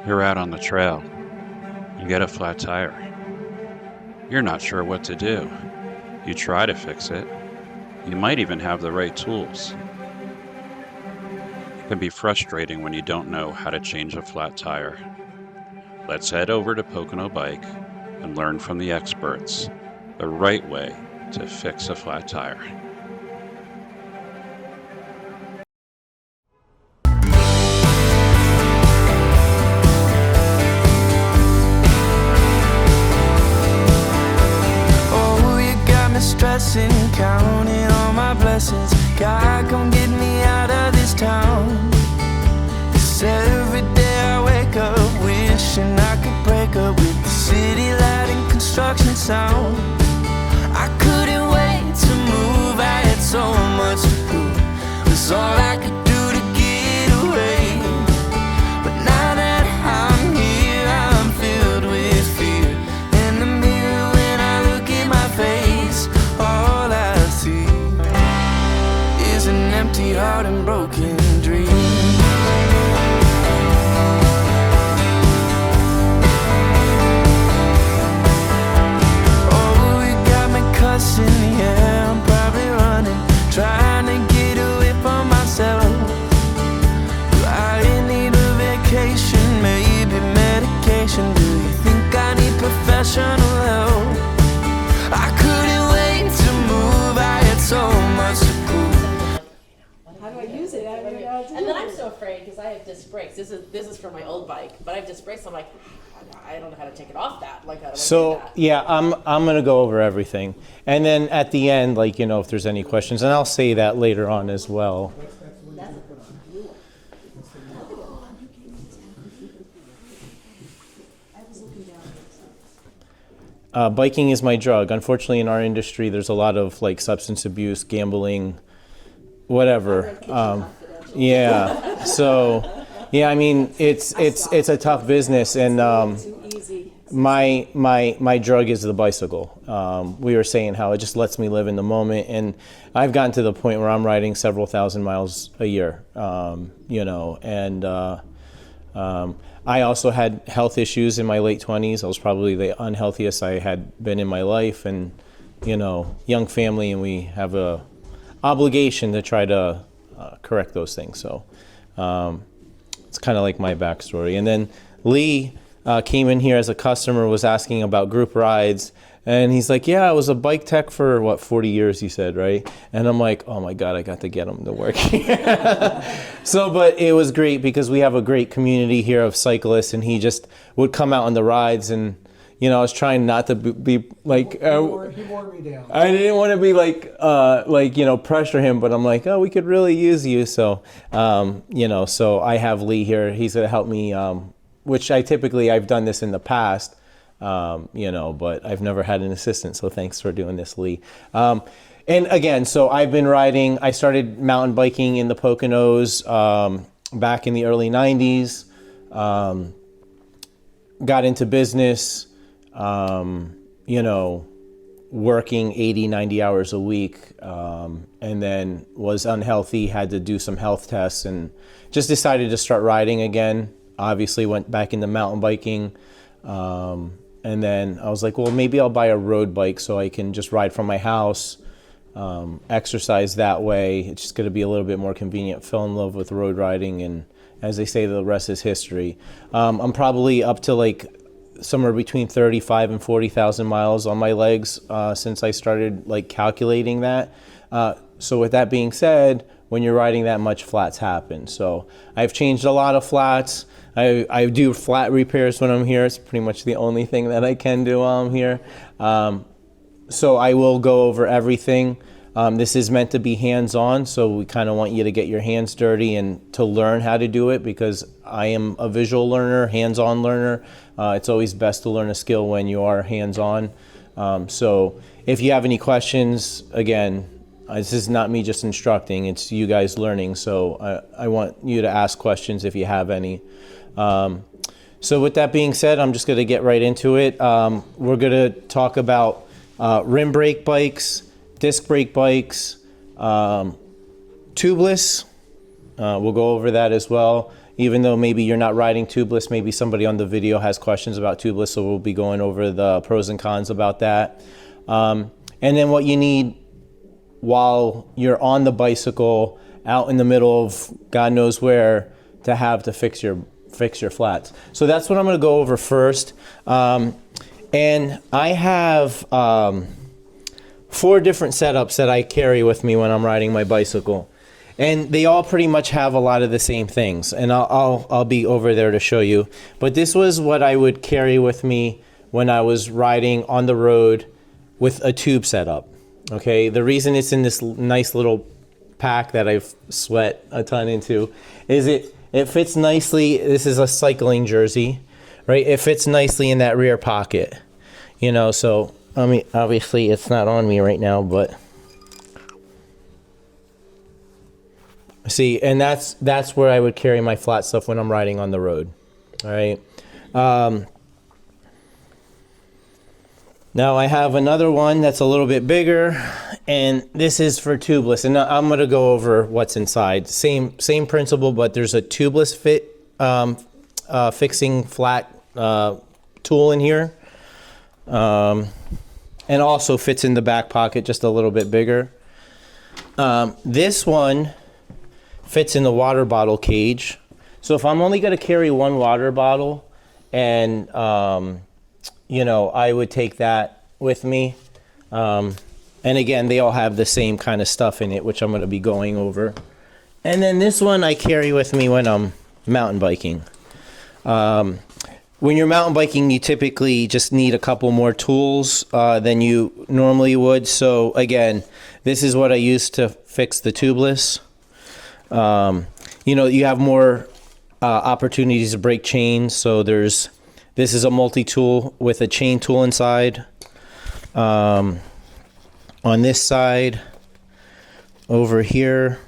You're out on the trail. You get a flat tire. You're not sure what to do. You try to fix it. You might even have the right tools. It can be frustrating when you don't know how to change a flat tire. Let's head over to Pocono Bike and learn from the experts the right way to fix a flat tire. Stressing, counting all my blessings. God, come get me out of this town. 'Cause every day I wake up wishing I could break up with the city light and construction sound. I couldn't wait to move, I had so much to prove. It was all I could do to get away. But now that I'm here, I'm filled with fear. In the mirror when I look at my face, all I see is an empty heart and broken dreams. Oh, you got me cussing, yeah, I'm probably running, trying to get away from myself. Do I need a vacation, maybe medication? Do you think I need professional help? I couldn't wait to move, I had so much to prove. How do I use it? I don't know how to do And then it. I'm so afraid because I have disc brakes. This is for my old bike, but I have disc brakes. I'm like, I don't know how to take it off that. Like, how do I do So that? yeah, I'm gonna go over everything, and then at the end, like, you know, if there's any questions, and I'll say that later on as well. Biking is my drug. Unfortunately, in our industry, there's a lot of like substance abuse, gambling, whatever. Yeah. So, yeah, I mean, it's a tough business, and Too easy. my drug is the bicycle. We were saying how it just lets me live in the moment, and I've gotten to the point where I'm riding several thousand miles a year. You know, and I also had health issues in my late 20s. I was probably the unhealthiest I had been in my life, and, you know, young family, and we have a obligation to try to correct those things. So it's kind of like my backstory. And then Lee came in here as a customer, was asking about group rides, and he's like, yeah, I was a bike tech for, what, 40 years, he said, right? And I'm like, oh my God, I got to get him to work here. So, but it was great because we have a great community here of cyclists, and he just would come out on the rides, and, you know, I was trying not to be like, He wore me down. I didn't want to be like, you know, pressure him, but I'm like, oh, we could really use you. So, you know, so I have Lee here. He's going to help me, which I've done this in the past, you know, but I've never had an assistant. So thanks for doing this, Lee. And again, so I've been riding, I started mountain biking in the Poconos back in the early 90s, got into business, you know, working 80, 90 hours a week, and then was unhealthy, had to do some health tests, and just decided to start riding again. Obviously went back into mountain biking, and then I was like, well, maybe I'll buy a road bike so I can just ride from my house, exercise that way. It's just going to be a little bit more convenient. Fell in love with road riding, and as they say, the rest is history. I'm probably up to like somewhere between 35 and 40,000 miles on my legs since I started like calculating that. So with that being said, when you're riding that much, flats happen. So I've changed a lot of flats. I do flat repairs when I'm here. It's pretty much the only thing that I can do while I'm here. So I will go over everything. This is meant to be hands-on, so we kind of want you to get your hands dirty and to learn how to do it, because I am a visual learner, hands-on learner. It's always best to learn a skill when you are hands-on. So if you have any questions, again, this is not me just instructing, it's you guys learning. So I want you to ask questions if you have any. So with that being said, I'm just going to get right into it. We're going to talk about rim brake bikes, disc brake bikes, tubeless. We'll go over that as well. even though maybe you're not riding tubeless, maybe somebody on the video has questions about tubeless, so we'll be going over the pros and cons about that. And then what you need while you're on the bicycle out in the middle of God knows where to fix your flats. So that's what I'm going to go over first. And I have 4 different setups that I carry with me when I'm riding my bicycle. And they all pretty much have a lot of the same things. And I'll be over there to show you. But this was what I would carry with me when I was riding on the road with a tube setup. Okay, the reason it's in this nice little pack that I've sweat a ton into is it fits nicely. This is a cycling jersey, right? It fits nicely in that rear pocket, you know. So I mean, obviously it's not on me right now, but see, and that's where I would carry my flat stuff when I'm riding on the road. All right. Now I have another one that's a little bit bigger, and this is for tubeless. And I'm going to go over what's inside. Same principle, but there's a tubeless fixing flat tool in here, and also fits in the back pocket just a little bit bigger. This one fits in the water bottle cage. So if I'm only going to carry one water bottle, and you know, I would take that with me. And again, they all have the same kind of stuff in it, which I'm going to be going over. And then this one I carry with me when I'm mountain biking. When you're mountain biking, you typically just need a couple more tools than you normally would. So again, this is what I use to fix the tubeless. You know, you have more opportunities to break chains. So this is a multi-tool with a chain tool inside. On this side, over here,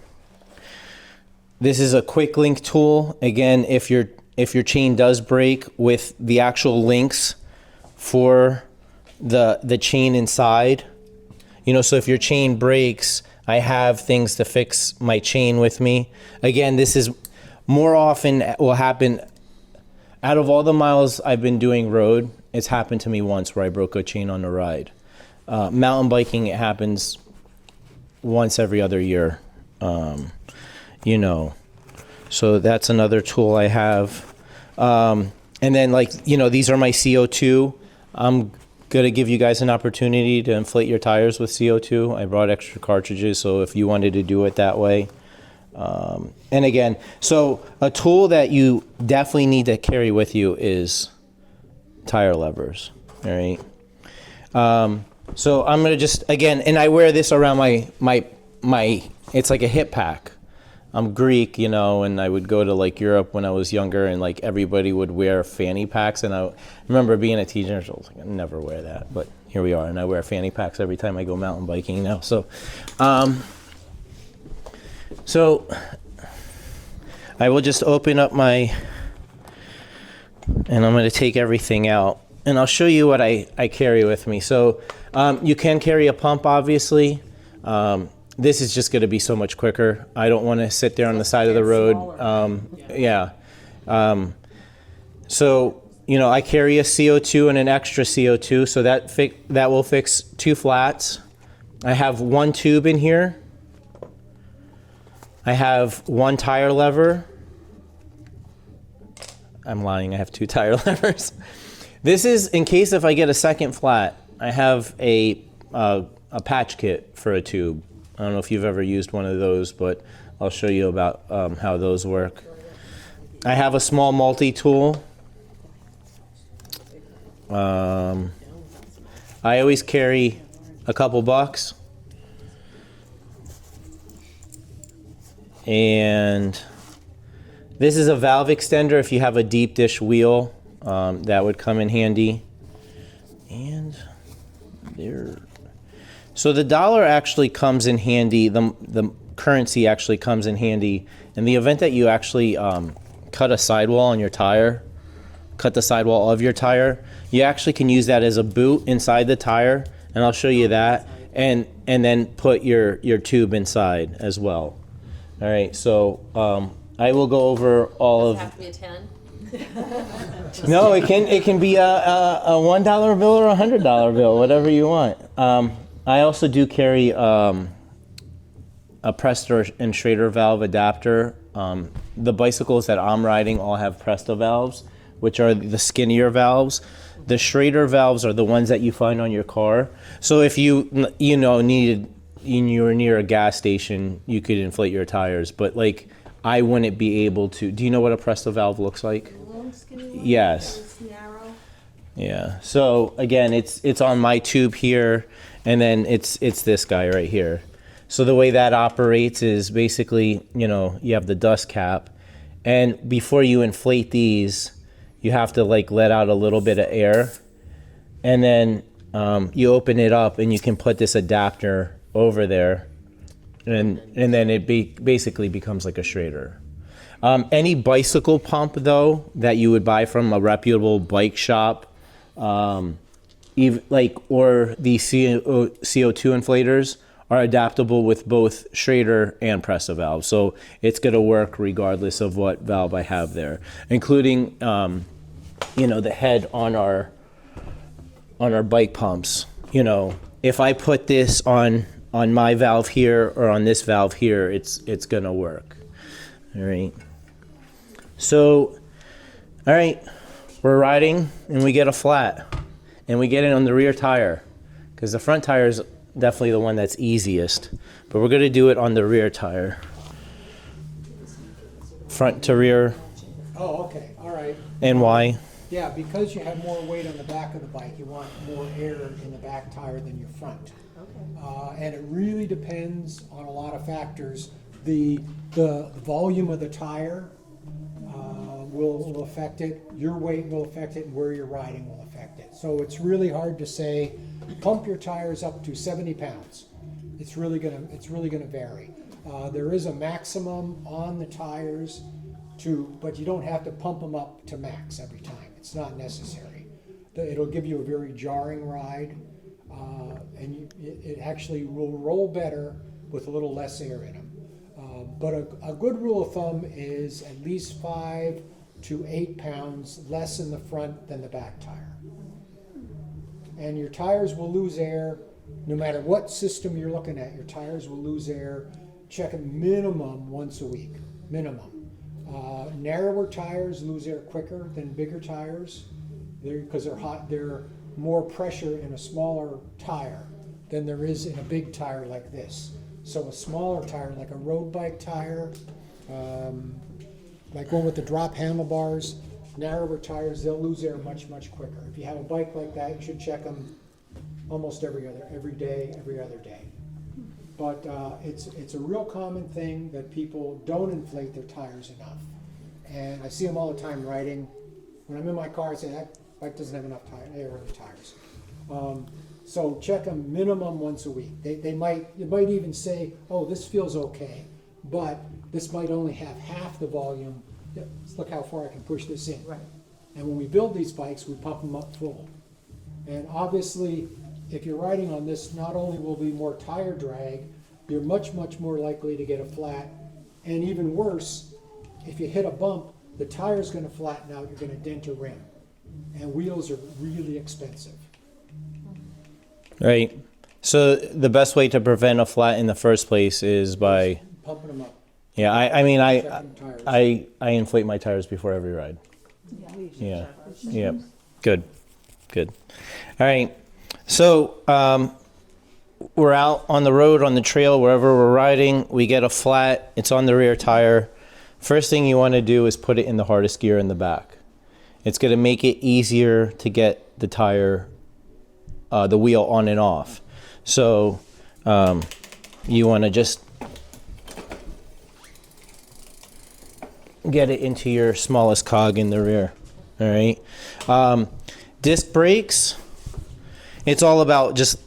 this is a quick link tool. Again, if your chain does break, with the actual links for the chain inside. You know, so if your chain breaks, I have things to fix my chain with me. Again, this is more often will happen. Out of all the miles I've been doing road, it's happened to me once where I broke a chain on a ride. Mountain biking, it happens once every other year, you know. So that's another tool I have. And then, like, you know, these are my CO2. I'm going to give you guys an opportunity to inflate your tires with CO2. I brought extra cartridges, so if you wanted to do it that way. And again, so a tool that you definitely need to carry with you is tire levers. All right. So I'm going to just, again, and I wear this around my, it's like a hip pack. I'm Greek, you know, and I would go to like Europe when I was younger, and like everybody would wear fanny packs. And I remember being a teenager, I was like, I never wear that, but here we are. And I wear fanny packs every time I go mountain biking now. So I will just open up and I'm going to take everything out, and I'll show you what I carry with me. So you can carry a pump, obviously. This is just going to be so much quicker. I don't want to sit there on the side of the road. Yeah. So, you know, I carry a CO2 and an extra CO2, so that will fix 2 flats. I have 1 tube in here. I have 1 tire lever. I'm lying, I have 2 tire levers. This is in case if I get a second flat. I have a patch kit for a tube. I don't know if you've ever used one of those, but I'll show you about how those work. I have a small multi-tool. I always carry a couple bucks. And this is a valve extender if you have a deep dish wheel. That would come in handy. And there. So the dollar actually comes in handy. The currency actually comes in handy in the event that you actually cut a sidewall on your tire, cut the sidewall of your tire. You actually can use that as a boot inside the tire, and I'll show you that. And then put your tube inside as well. All right. So I will go over all Does it of. have to be a 10? No, it can be a $1 bill or a $100 bill, whatever you want. I also do carry a Presto and Schrader valve adapter. The bicycles that I'm riding all have Presto valves, which are the skinnier valves. The Schrader valves are the ones that you find on your car. So if you needed, you were near a gas station, you could inflate your tires. But like, I wouldn't be able to. Do you know what a Presto valve looks like? Long, skinny one? Yes. It's narrow. Yeah. So again, it's on my tube here, and then it's this guy right here. So the way that operates is basically, you have the dust cap, and before you inflate these, you have to like let out a little bit of air, and then you open it up, and you can put this adapter over there, and then it basically becomes like a Schrader. Any bicycle pump though that you would buy from a reputable bike shop, even or the CO2 inflators are adaptable with both Schrader and Presto valve. So it's going to work regardless of what valve I have there, including the head on our bike pumps. If I put this on my valve here or on this valve here, it's going to work. All right. So, all right, we're riding and we get a flat and we get it on the rear tire, because the front tire is definitely the one that's easiest, but we're going to do it on the rear tire. Front to rear. Oh, okay, all right. And why? Yeah, because you have more weight on the back of the bike, you want more air in the back tire than your front. And it really depends on a lot of factors. The volume of the tire will affect it, your weight will affect it, and where you're riding will affect it. So it's really hard to say, pump your tires up to 70 pounds. It's really gonna vary. There is a maximum on the tires but you don't have to pump them up to max every time. It's not necessary. It'll give you a very jarring ride, and it actually will roll better with a little less air in them. But a good rule of thumb is at least 5 to 8 pounds less in the front than the back tire. And your tires will lose air no matter what system you're looking at. Your tires will lose air. Check them minimum once a week, minimum. Narrower tires lose air quicker than bigger tires because they're hot. There's more pressure in a smaller tire than there is in a big tire like this. So a smaller tire, like a road bike tire, like one with the drop handlebars, narrower tires, they'll lose air much, much quicker. If you have a bike like that, you should check them almost every day, every other day. But it's a real common thing that people don't inflate their tires enough. And I see them all the time riding. When I'm in my car, I say, that bike doesn't have enough air in the tires. So check them minimum once a week. You might even say, oh, this feels okay, but this might only have half the volume. Look how far I can push this in. Right. And when we build these bikes, we pump them up full. And obviously, if you're riding on this, not only will be more tire drag, you're much, much more likely to get a flat. And even worse, if you hit a bump, the tire's going to flatten out, you're going to dent a rim. And wheels are really expensive. Right. So the best way to prevent a flat in the first place is by Pumping them up. Yeah, Checking tires. I inflate my tires before every ride. Yeah. Good. All right. So we're out on the road, on the trail, wherever we're riding. We get a flat. It's on the rear tire. First thing you want to do is put it in the hardest gear in the back. It's going to make it easier to get the tire, the wheel on and off. So you want to just get it into your smallest cog in the rear. All right. Disc brakes, it's all about just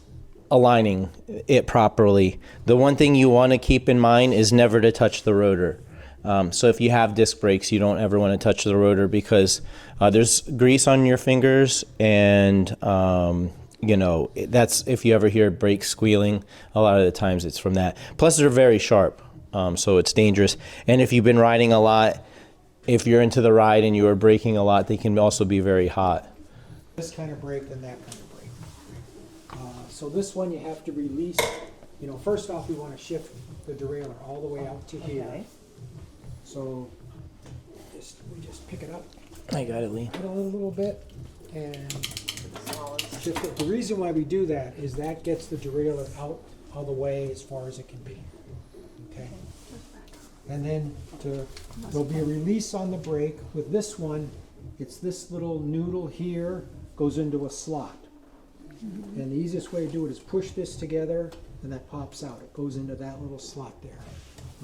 aligning it properly. The one thing you want to keep in mind is never to touch the rotor. So if you have disc brakes, you don't ever want to touch the rotor because there's grease on your fingers, and that's if you ever hear brakes squealing, a lot of the times it's from that. Plus they're very sharp. so it's dangerous. And if you've been riding a lot, if you're into the ride and you are braking a lot, they can also be very hot. This kind of brake than that kind of brake. So this one you have to release, first off we want to shift the derailleur all the way out to here. Okay. So we just pick it up, I got it, Lee. put a little bit, and shift it. The reason why we do that is that gets the derailleur out of the way as far as it can be. Okay. And then there'll be a release on the brake. With this one, it's this little noodle here goes into a slot. And the easiest way to do it is push this together and that pops out. It goes into that little slot there.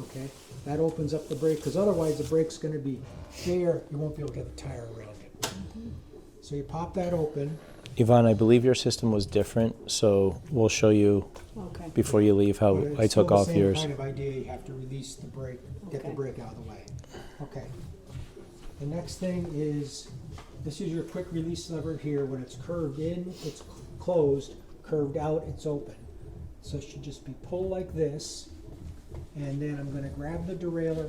Okay? That opens up the brake because otherwise the brake's going to be there. You won't be able to get the tire around it. So you pop that open. Yvonne, I believe your system was different, so we'll show you Okay. before you leave how But it's I took still off the same yours. kind of idea. You have to release the brake, get the Okay. brake out of the way. Okay. The next thing is, this is your quick release lever here. When it's curved in, it's closed. Curved out, it's open. So it should just be pulled like this. And then I'm going to grab the derailleur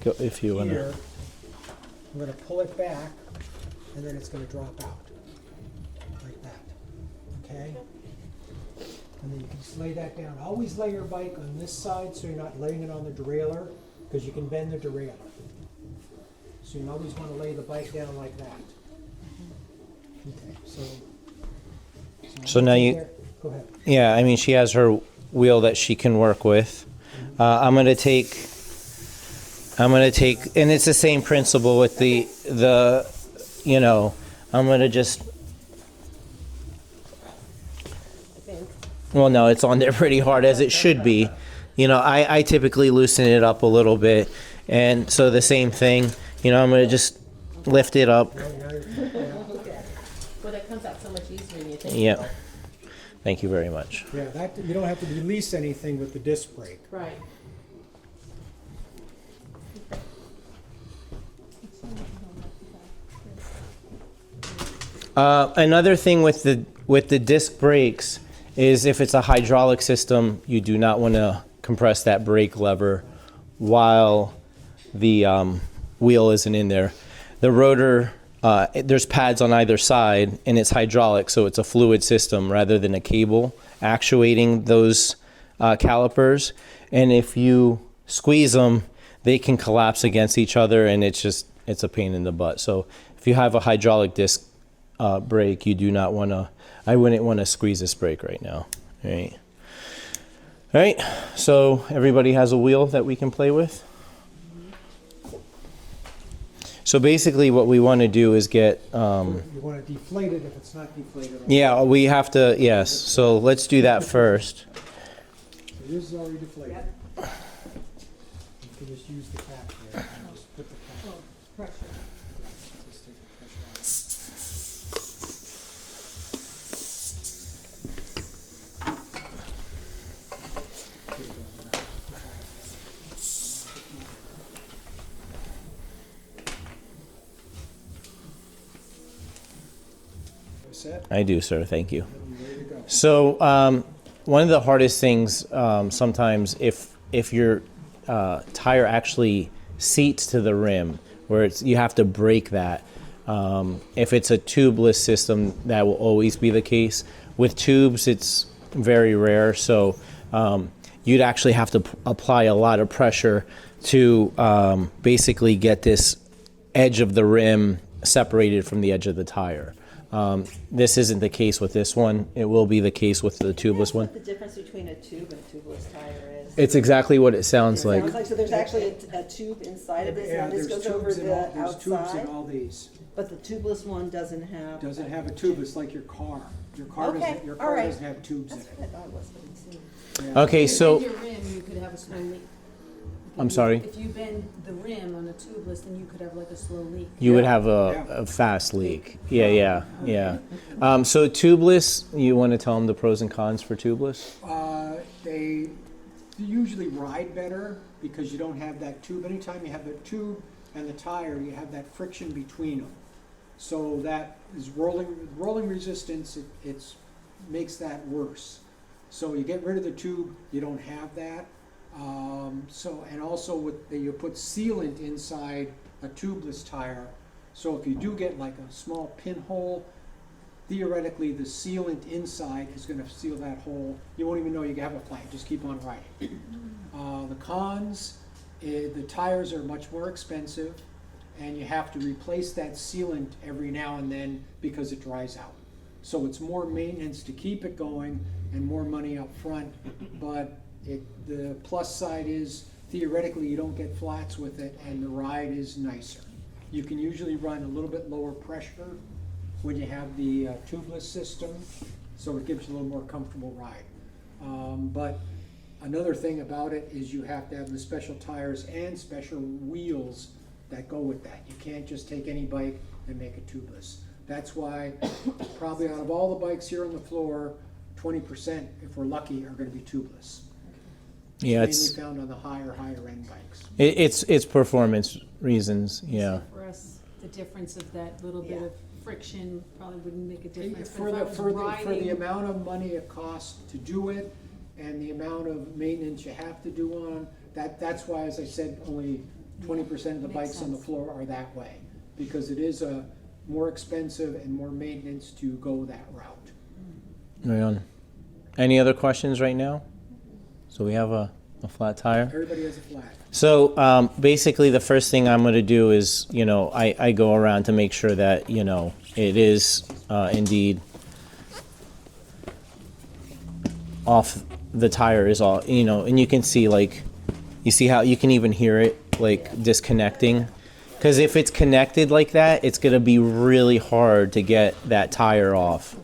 Go, if you want here. to. I'm going to pull it back, and then it's going to drop out. Like that. Okay? And then you can just lay that down. Always lay your bike on this side so you're not laying it on the derailleur, because you can bend the derailleur. So you always want to lay the bike down like that. Okay, So now you- there. Go ahead. Yeah, I mean, she has her wheel that she can work with. I'm gonna take, and it's the same principle with the, I'm gonna just, well, no, it's on there pretty hard as it should be. I typically loosen it up a little bit, and so the same thing, I'm gonna just lift it up. Now you're- Well, that comes out so much easier than you think. Yeah. Thank you very much. Yeah, that, you don't have to release anything with the disc brake. Right. Another thing with the disc brakes is if it's a hydraulic system, you do not want to compress that brake lever while the wheel isn't in there. The rotor, there's pads on either side, and it's hydraulic, so it's a fluid system rather than a cable actuating those calipers. And if you squeeze them, they can collapse against each other, and it's a pain in the butt. So if you have a hydraulic disc brake, you do not want to, I wouldn't want to squeeze this brake right now. All right, so everybody has a wheel that we can play with. So basically what we want to do is get, You want to deflate it if it's not deflated. yeah, we have to, yes, so let's do that first. So this is already deflated. You can just use the cap there. And just put the cap. Pressure. Just take the pressure out. Set. I do, sir, thank you. And there you go. So one of the hardest things sometimes if your tire actually seats to the rim, where you have to brake that. If it's a tubeless system, that will always be the case. With tubes, it's very rare, so you'd actually have to apply a lot of pressure to basically get this edge of the rim separated from the edge of the tire. This isn't the case with this one. It will be the case with the tubeless one. What the difference between a tube and a tubeless tire is? It's exactly what it sounds like. Sounds like, so there's actually a tube inside of this, Yeah, and this there's goes over tubes in all, the there's tubes in outside, all these. but the tubeless one doesn't have. Doesn't have a tube, it's like your car. Your car Okay, doesn't, your all car right. doesn't have tubes in That's it. what I thought was, but it's in. Yeah. Okay, so If you bend your rim, you could have a slow leak. I'm sorry. If you bend the rim on a tubeless, then you could have like a slow leak. You would Yeah. have Yeah. a fast leak. Yeah. So tubeless, you want to tell them the pros and cons for tubeless? They usually ride better because you don't have that tube. Anytime you have the tube and the tire, you have that friction between them. So that is rolling resistance, it makes that worse. So you get rid of the tube, you don't have that. And also you put sealant inside a tubeless tire. So if you do get like a small pinhole, theoretically the sealant inside is gonna seal that hole. You won't even know you have a flat, just keep on riding. The cons, the tires are much more expensive, and you have to replace that sealant every now and then because it dries out. So it's more maintenance to keep it going and more money up front, but the plus side is theoretically you don't get flats with it and the ride is nicer. You can usually run a little bit lower pressure when you have the tubeless system, so it gives you a little more comfortable ride. But another thing about it is you have to have the special tires and special wheels that go with that. You can't just take any bike and make it tubeless. That's why probably out of all the bikes here on the floor, 20%, if we're lucky, are gonna be tubeless. Yeah, It's it's mainly found on the higher end bikes. it's performance reasons. Yeah. So for us, the difference of that little bit Yeah. of friction probably wouldn't make a difference. For But the, if I was for the riding- amount of money it costs to do it and the amount of maintenance you have to do on, that's why, as I said, only 20% of the Makes bikes on the sense. floor are that way. Because it is more expensive and more maintenance to go that route. Right on. Any other questions right now? So we have a flat tire. Everybody has a flat. So basically, the first thing I'm going to do is, I go around to make sure that, it is indeed off. The tire is all, and you can see, like, you see how you can even hear it, like, disconnecting. Because if it's connected like that, it's going to be really hard to get that tire off.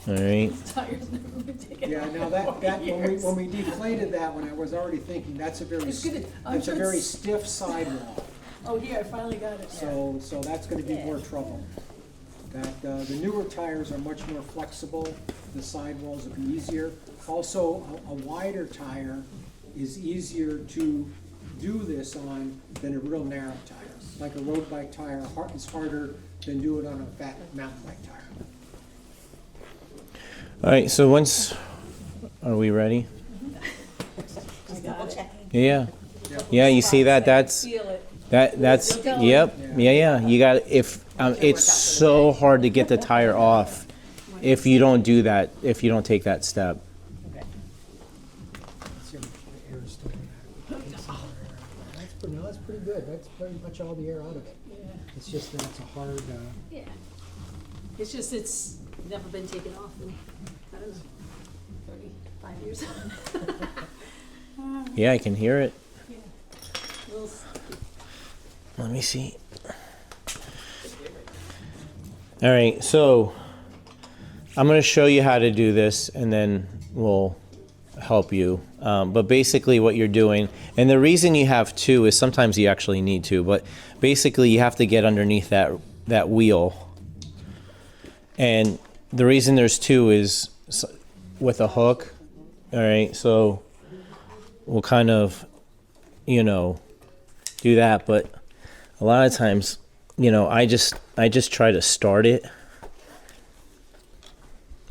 All right. Tires never been taken Yeah, off now in that 40 years. when we deflated that one, I was already thinking, that's a very, It's good. I'm that's a sure very it's- stiff sidewall. Oh, here, I finally got it. So that's gonna be more trouble. The newer tires are much more flexible, the sidewalls will be easier. Also, a wider tire is easier to do this on than a real narrow tire. Like a road bike tire is harder than do it on a fat mountain bike tire. All right. So are we ready? Just double checking. Yeah. Yeah. You see that? That's Feel it. that's. Yep. Yeah. You got it's so hard to get the tire off if you don't do that. If you don't take that step. See how much the air is still in there. That's pretty good. That's pretty much all the air out of it. Yeah. It's just that it's a hard, Yeah. It's just, it's never been taken off in, I don't know, 35 years. Yeah, I can hear it. Yeah. Little Let me see. All right, so I'm going to show you how to do this, and then we'll help you. But basically what you're doing, and the reason you have two is sometimes you actually need to, but basically you have to get underneath that wheel. And the reason there's two is with a hook. All right, so we'll kind of, do that, but a lot of times, I just try to start it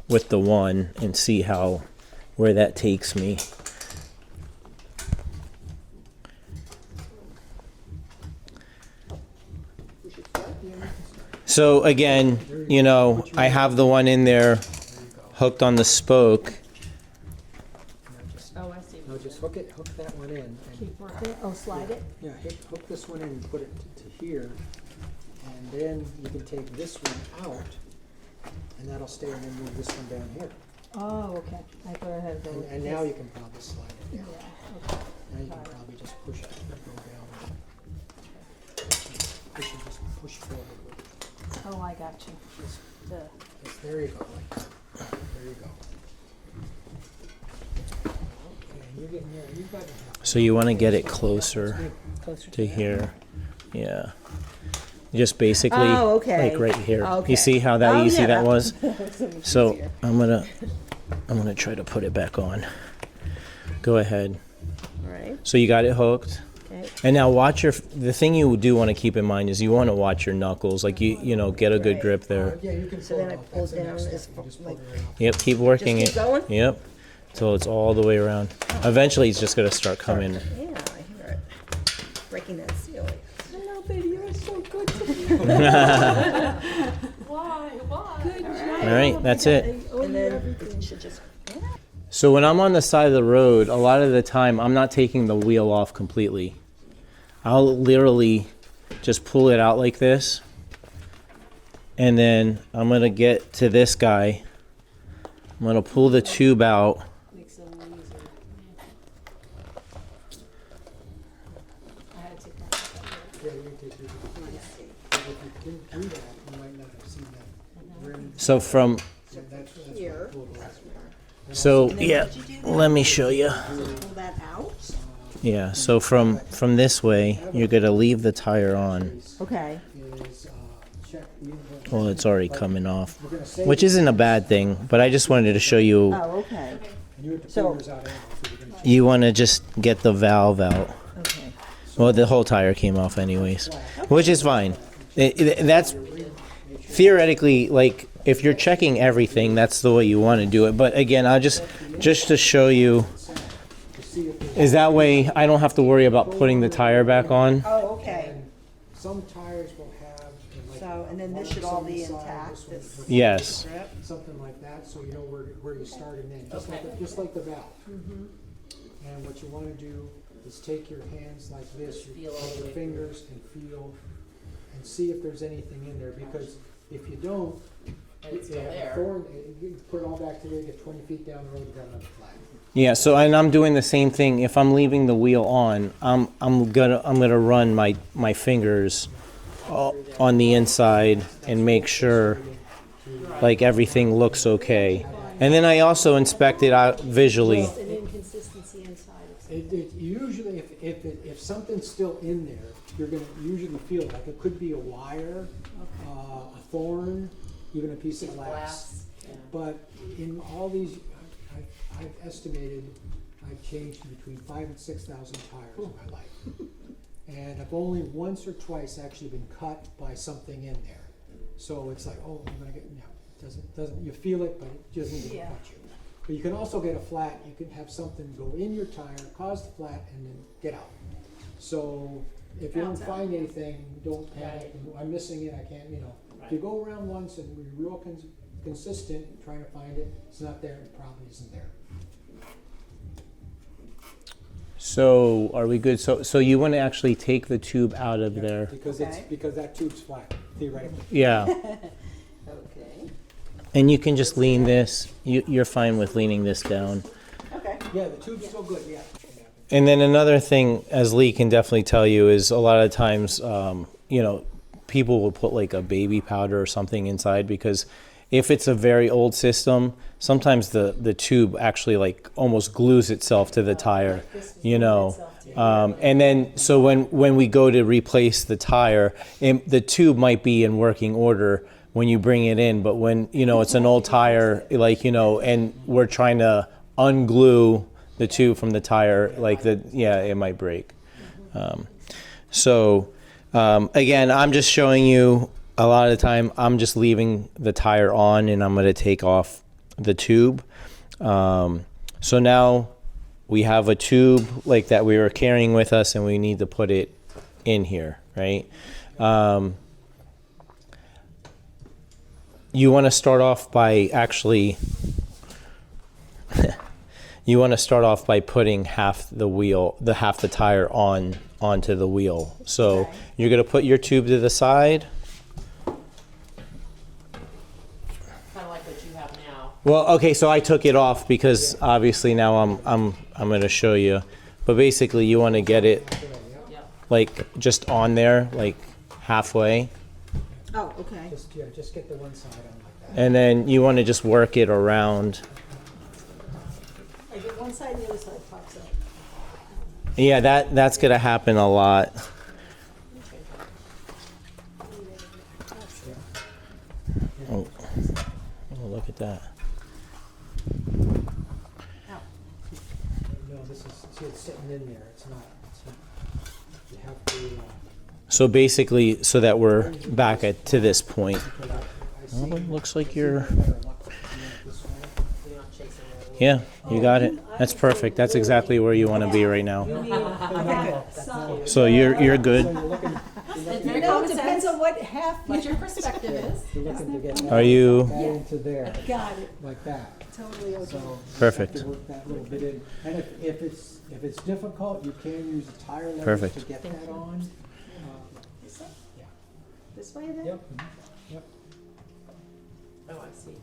with the one and see where that takes me. So again, I have the one in there hooked on the spoke. Oh, I see. no, just hook that one in. And, Keep working, oh, slide it? yeah, hook this one in and put it to here. And then you can take this one out, and that'll stay, and then move this one down here. Oh, okay. I thought I had And now you can probably slide it down. Yeah, okay. Now you can probably just push it and go down. You should just push forward with it. Oh, I got you. The, Yes, there you go, like that. There you go. Okay, and you're getting there. You've got it. So you want to get it closer closer to here. Yeah. Just basically Oh, okay. like right here. Okay. You see how that Oh, easy yeah. that was? So easier. I'm gonna try to put it back on. Go ahead. All right, So you got it hooked. okay. And now watch the thing you do want to keep in mind is you want to watch your knuckles. Like you know, get a good grip there. Yeah, you can So pull then it I off. pull That's the down next this step. You just like- pull it right off. Yep, keep working Just keep it. going? Yep. till it's all the way around. Eventually, it's just gonna start coming. Yeah, I hear it. Breaking that seal. Hello, baby, you're so good to me. Why? Good job. All right, that's it. I owe And you then everything. it should just, So when I'm on the side of the road, a lot of the time I'm not taking the wheel off completely. I'll literally just pull it out like this. And then I'm gonna get to this guy. I'm gonna pull the tube out. Makes it a little easier. I had to take that off. Yeah, you can take your, if you didn't do that, you might not have seen that rim. So from, That's here. what pulled it out. so yeah, let me show you. pull that out. Yeah, so from this way, you're gonna leave the tire on. Okay. Is, check the inventory. Well, it's already coming off, We're gonna save which isn't a bad thing, but I just wanted to show you, Oh, okay. and you have to So- pull yours out anyway, so you're gonna you wanna just get the valve out. Okay. Well, the whole tire came off anyways, which is fine. That's theoretically, like, if you're checking everything, that's the way you want to do it. But again, I just to show you, is that way I don't have to worry about putting the tire back on. Oh, okay. And some tires will have, like, So, and then this should all be this one intact, has this a Yes. strip? something like that, so you know where you start and end, just like, just like the valve. And what you wanna do is take your hands like this, Feel your all the way fingers, and feel, and see if there's anything in there, because if you don't, And it's still yeah, there. thorn, you put it all back together, get 20 feet down the road, you got another flag. Yeah. So, and I'm doing the same thing. If I'm leaving the wheel on, I'm gonna run my fingers on the inside and make sure like everything looks okay. And then I also inspect it out visually. Just an inconsistency inside. It usually, if something's still in there, you're gonna usually feel it, like it could be a wire, a thorn, even a piece of glass. Glass. Yeah. But in all these, I've estimated, I've changed between 5,000 and 6,000 tires in my life. And I've only once or twice actually been cut by something in there. So it's like, oh, I'm gonna get, no, doesn't, you feel it, but it doesn't Yeah. cut you. But you can also get a flat, you can have something go in your tire, cause the flat, and then get out. So if you don't Bounce out. find anything, don't panic, I'm missing it, I can't, you know. If you go around once and we're real consistent, trying to find it, it's not there, it probably isn't there. So are we good? So you want to actually take the tube out of there? Because Okay. because that tube's flat, theoretically. Yeah. Okay. And you can just lean this. You're fine with leaning this down. Okay. Yeah, the tube's still good, yeah. And then another thing, as Lee can definitely tell you, is a lot of times, people will put like a baby powder or something inside, because if it's a very old system, sometimes the tube actually like almost glues itself to the tire, and then so when we go to replace the tire, the tube might be in working order when you bring it in, but when it's an old tire, and we're trying to unglue the tube from the tire, it might break. Again, I'm just showing you, a lot of the time I'm just leaving the tire on and I'm going to take off the tube. So now we have a tube like that we were carrying with us, and we need to put it in here, right? You want to start off by actually putting half the tire onto the wheel. So Okay. you're going to put your tube to the side. Kind of like what you have now. Well, okay, so I took it off because obviously now I'm going to show you. But basically you want to get it Yep. like just on there, like halfway. Oh, okay. Just get the one side on like that. And then you want to just work it around. I get one side, the other side pops up. Yeah, that's going to happen a lot. Oh, look at that. No, this is, see, it's sitting in there, it's not, you have to, So basically, so that we're back to this point. I see. Well, looks like you're... Better luck with this way. You're not chasing it. Yeah, you got it. That's perfect. That's exactly where you want to be right now. So you're good. Very No, common it depends sense. on what half. What your perspective is. You're looking to get that, Are you that into there, Got it. like that. Totally okay. So you Perfect. have to work that little bit in. And if it's difficult, you can use a tire lever Perfect. to get that on. Yeah. This way then? Yep. Yep. Oh, I see.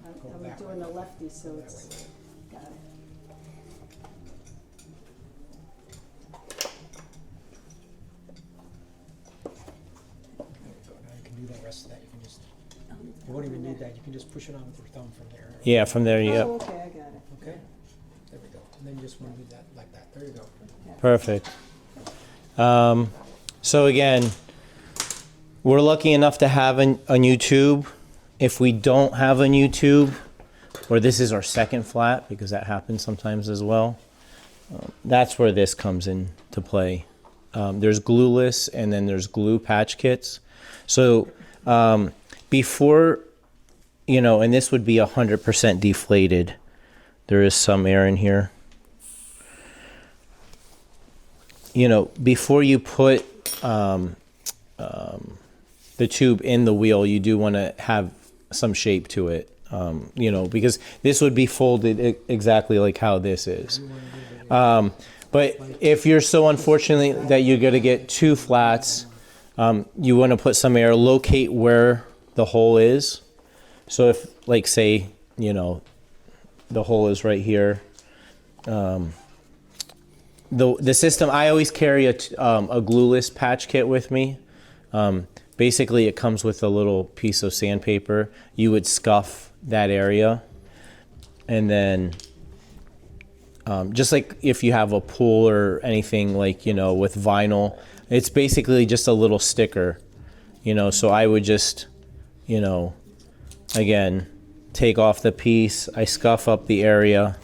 And, go I'm that doing way. the lefty, so it's, got it. There you go. Now you can do the rest of that. You can just, you won't even need that. You can just push it on with your thumb from there. Yeah, from there. Oh, Yep. okay, I got it. Okay. There we go. And then you just want to do that like that. There you go. Perfect. So again, we're lucky enough to have a new tube. If we don't have a new tube, or this is our second flat, because that happens sometimes as well, that's where this comes into play. There's glueless and then there's glue patch kits. So before, and this would be 100% deflated. There is some air in here. Before you put the tube in the wheel, you do want to have some shape to it, because this would be folded exactly like how this is. But if you're so unfortunate that you're going to get two flats, you want to put some air, locate where the hole is. So if, like, say, the hole is right here. The system, I always carry a glueless patch kit with me. Basically, it comes with a little piece of sandpaper. You would scuff that area, and then just like if you have a pool or anything, like, with vinyl, it's basically just a little sticker, so I would just, again, take off the piece, I scuff up the area,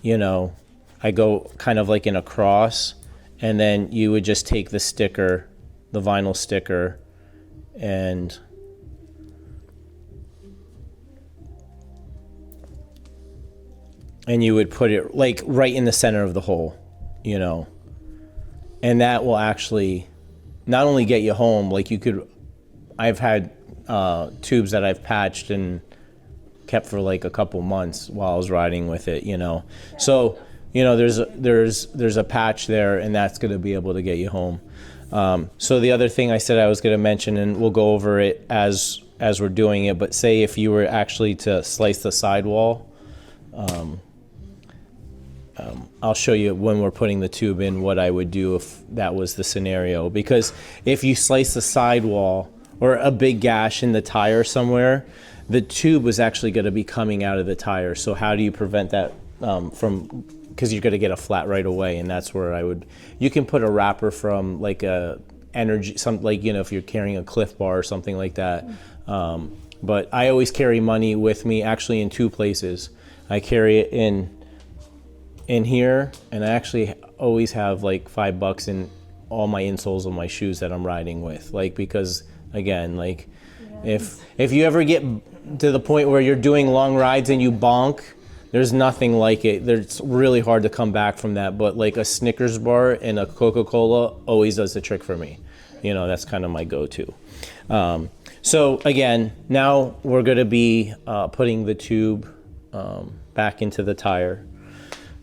I go kind of like in a cross, and then you would just take the sticker, the vinyl sticker, and you would put it like right in the center of the hole, and that will actually not only get you home, like I've had tubes that I've patched and kept for like a couple months while I was riding with it, so there's a patch there, and that's going to be able to get you home. So the other thing I said I was going to mention, and we'll go over it as we're doing it, but say if you were actually to slice the sidewall, I'll show you when we're putting the tube in what I would do if that was the scenario. Because if you slice the sidewall or a big gash in the tire somewhere, the tube was actually going to be coming out of the tire. So how do you prevent that from, because you're going to get a flat right away, and that's where you can put a wrapper from like a energy, if you're carrying a Cliff Bar or something like that. But I always carry money with me, actually in two places. I carry it in here, and I actually always have like $5 in all my insoles of my shoes that I'm riding with, because again, if you ever get to the point where you're doing long rides and you bonk, there's nothing like it. It's really hard to come back from that, but like a Snickers bar and a Coca-Cola always does the trick for me. That's kind of my go-to. So again, now we're going to be putting the tube back into the tire.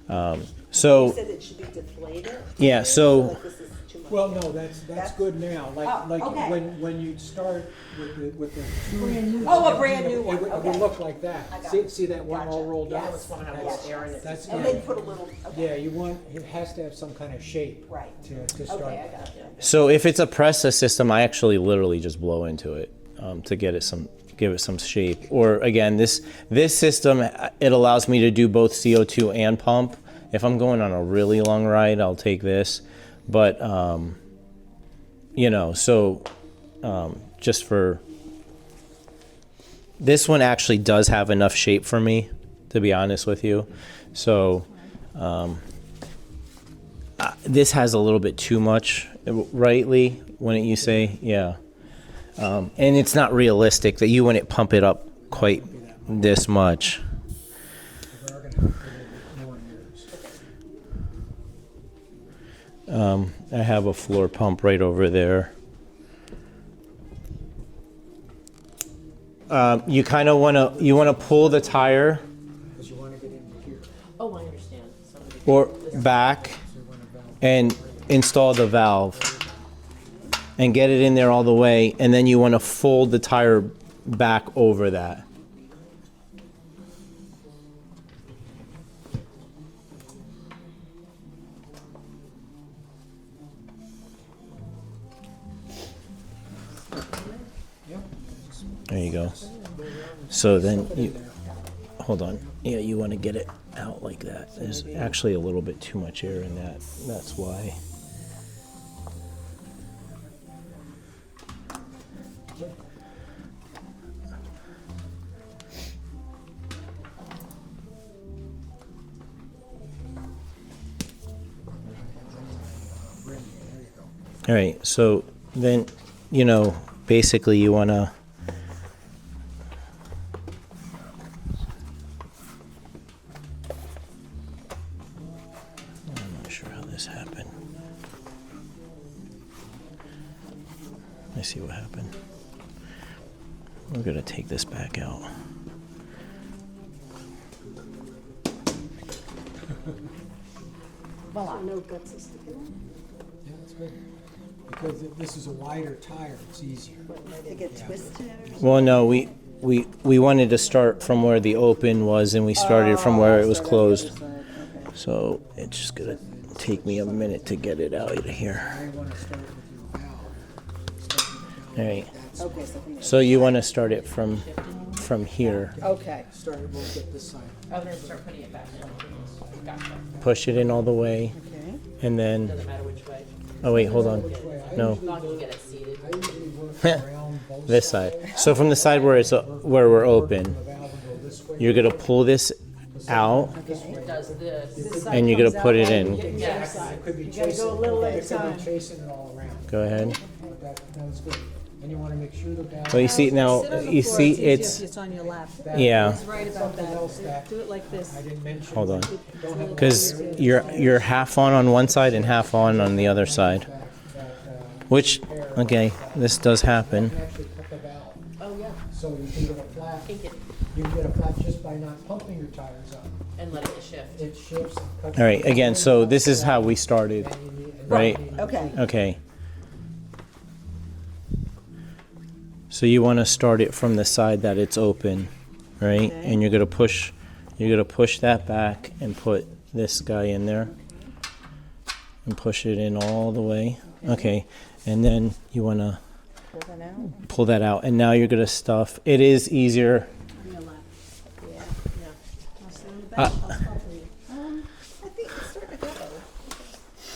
You said it should be deflated? Yeah, so Like this is too much. Well, no, that's good now. Like okay. when you start with the tube. Oh, a brand new one, It would okay. look like that. I got See, it. see that one all Gotcha. rolled up? Yes. Yes. Air in it. That's And yeah. then put a little, okay. Yeah, it has to have some kind of shape. Right. To start. Okay, I got it. So if it's a Pressa system, I actually literally just blow into it to give it some shape. Or again, this system, it allows me to do both CO2 and pump. If I'm going on a really long ride, I'll take this. But just for this one actually does have enough shape for me, to be honest with you. So this has a little bit too much, rightly, wouldn't you say? Yeah. And it's not realistic that you wouldn't pump it up quite this much. I have a floor pump right over there. You kind of want to pull the tire Because you want to get into here. Oh, I understand. Somebody- or back and install the valve and get it in there all the way, and then you want to fold the tire back over that. There you go. So then you, hold on. Yeah, you want to get it out like that. There's actually a little bit too much air in that. That's why. All right, so then, basically you want to I'm not sure how this happened. Let me see what happened. We're going to take this back out. So no guts is sticking Yeah, that's good. Because this is a wider tire, it's easier. To get twisted or something? Well, no, we wanted to start from where the open was, and we started from where it was closed. So it's just going to take me a minute to get it out of here. Now you want to start with your valve. Start with the valve. All right. Okay, so from So you want to start it from here. Okay. Start it, we'll get this side. I'm gonna start putting it back. Gotcha. Push it in all the way, Okay. and then. Doesn't matter which way. Oh wait, hold on. No, As long as you get it seated. I usually work around both this side. So from the side where where we're open, the valve and go this way. you're gonna pull this out, It does this. and you're gonna put it in. It could be chasing, go a little at a it could time. be chasing it all around. Go ahead. But that's good. And you want to make sure the valve. Well, you see now. You see it's. It's on your lap. Yeah. He's right about Something else that. that Do it like this. I didn't mention. Hold on. Don't have Because you're half on one side and half on the other side. Which, okay, this does happen. You can actually cut the valve. Oh, yeah. So you can get a flat, Kink it you can get a flat just by not pumping your tires up. and let it shift. It shifts and cuts. All right. Again, so this is how we started, And you need- right? Okay. Okay. So you want to start it from the side that it's open, right? Okay. And you're gonna push that back and put this guy in there, and push it in all the way. Okay. And then you want to Pull that out. pull that out, and now you're gonna stuff. It is easier. On your lap. Yeah. I'll sit on the back. I'll stop for you. I think it's starting to go.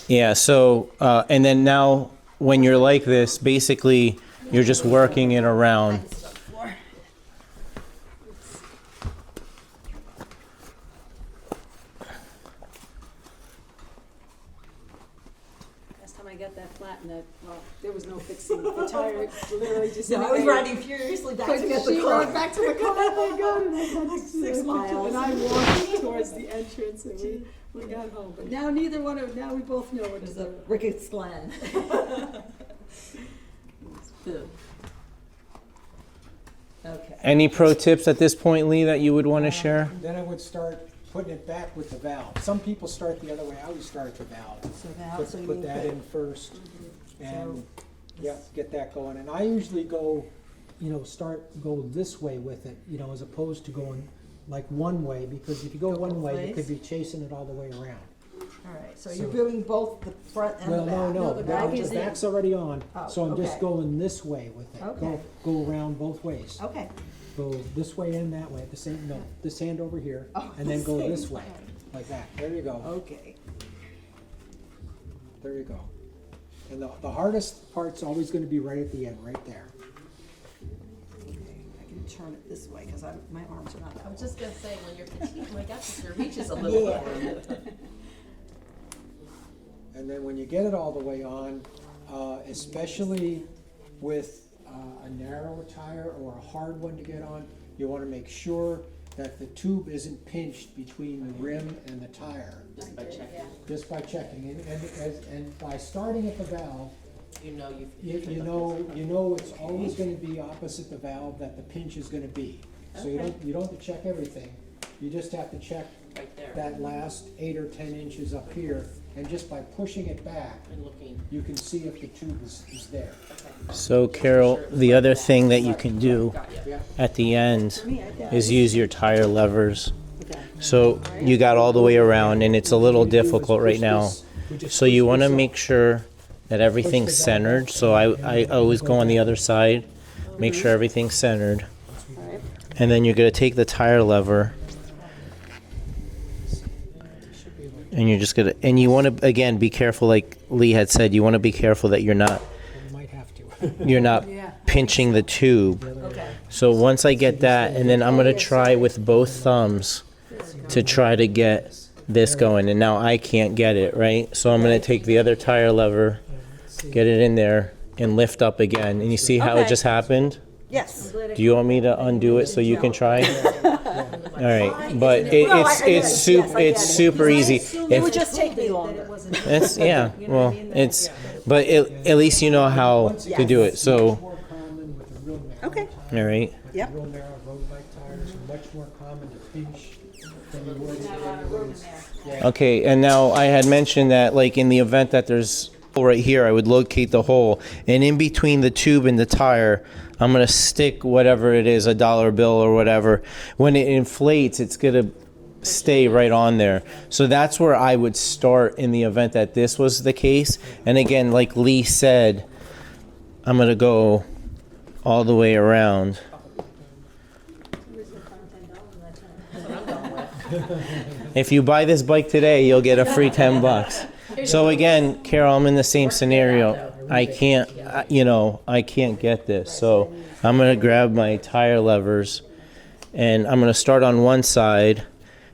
Yeah. So and then now when you're like this, basically you're just working it around. Last time I got that flat and there was no fixing the tire. It literally just. No, I was riding furiously back to get the She car. ran back to the car. Oh my God! And I had Like 6 miles. And I walked towards the entrance, and we got home. But now neither one of now we both know it There's is a a. Ricketts Glen. Okay. Any pro tips at this point, Lee, that you would want to share? Then I would start putting it back with the valve. Some people start the other way. I always start at the valve. So now, so you Put mean that in first and, yeah, get that going. And I usually go, go this way with it, as opposed to going like one way, because if you go one both way, you ways? could be chasing it all the way around. All right, so you're doing both the front and the Well, back? no, the the back is in. back's already on, Oh, so I'm just okay. going this way with it. Okay. Go around both ways. Okay. Go this way and that way, this hand over here, Oh, and then the go same this way, time. like that. There you go. Okay. There you go. And the hardest part's always gonna be right at the end, right there. Okay, I can turn it this way, because my arms are not I that was long. just gonna say, when you're fatigued, my gosh, your reach is a little. Yeah. And then when you get it all the way on, especially with a narrow tire or a hard one to get on, you wanna make sure that the tube isn't pinched between the rim and the tire, Just by checking, just by checking. And by starting at the valve, you know you know it's always gonna be opposite the valve that the pinch is gonna be. So you don't have to check everything, you just have to check right there that last 8 or 10 inches up here, and just by pushing it back, and looking. you can see if the tube is there. So Carol, the other thing that you can do at the end is use your tire levers. So you got all the way around, and it's a little difficult right now. So you want to make sure that everything's centered. So I always go on the other side, make sure everything's centered. And then you're going to take the tire lever, and you're just going to, and you want to, again, be careful, like Lee had said, you want to be careful that you're not You might have to. you're not pinching the tube. So once I get that, and then I'm going to try with both thumbs to try to get this going. And now I can't get it, right? So I'm going to take the other tire lever, get it in there, and lift up again. And you see how it just happened? Yes. Do you want me to undo it so you can try? All right, but it's super easy. It would just take me longer. It's well, it's but at least you know how to do it. So More common with the real narrow Okay. all right. Yep. real narrow road bike tires are much more common to pinch than you would in anyways. Okay, and now I had mentioned that, like, in the event that there's a hole right here, I would locate the hole, and in between the tube and the tire, I'm gonna stick whatever it is, a dollar bill or whatever. When it inflates, it's gonna stay right on there. So that's where I would start in the event that this was the case. And again, like Lee said, I'm gonna go all the way around. If you buy this bike today, you'll get a free $10. So again, Carol, I'm in the same scenario. I can't, I can't get this. So I'm gonna grab my tire levers, and I'm gonna start on one side.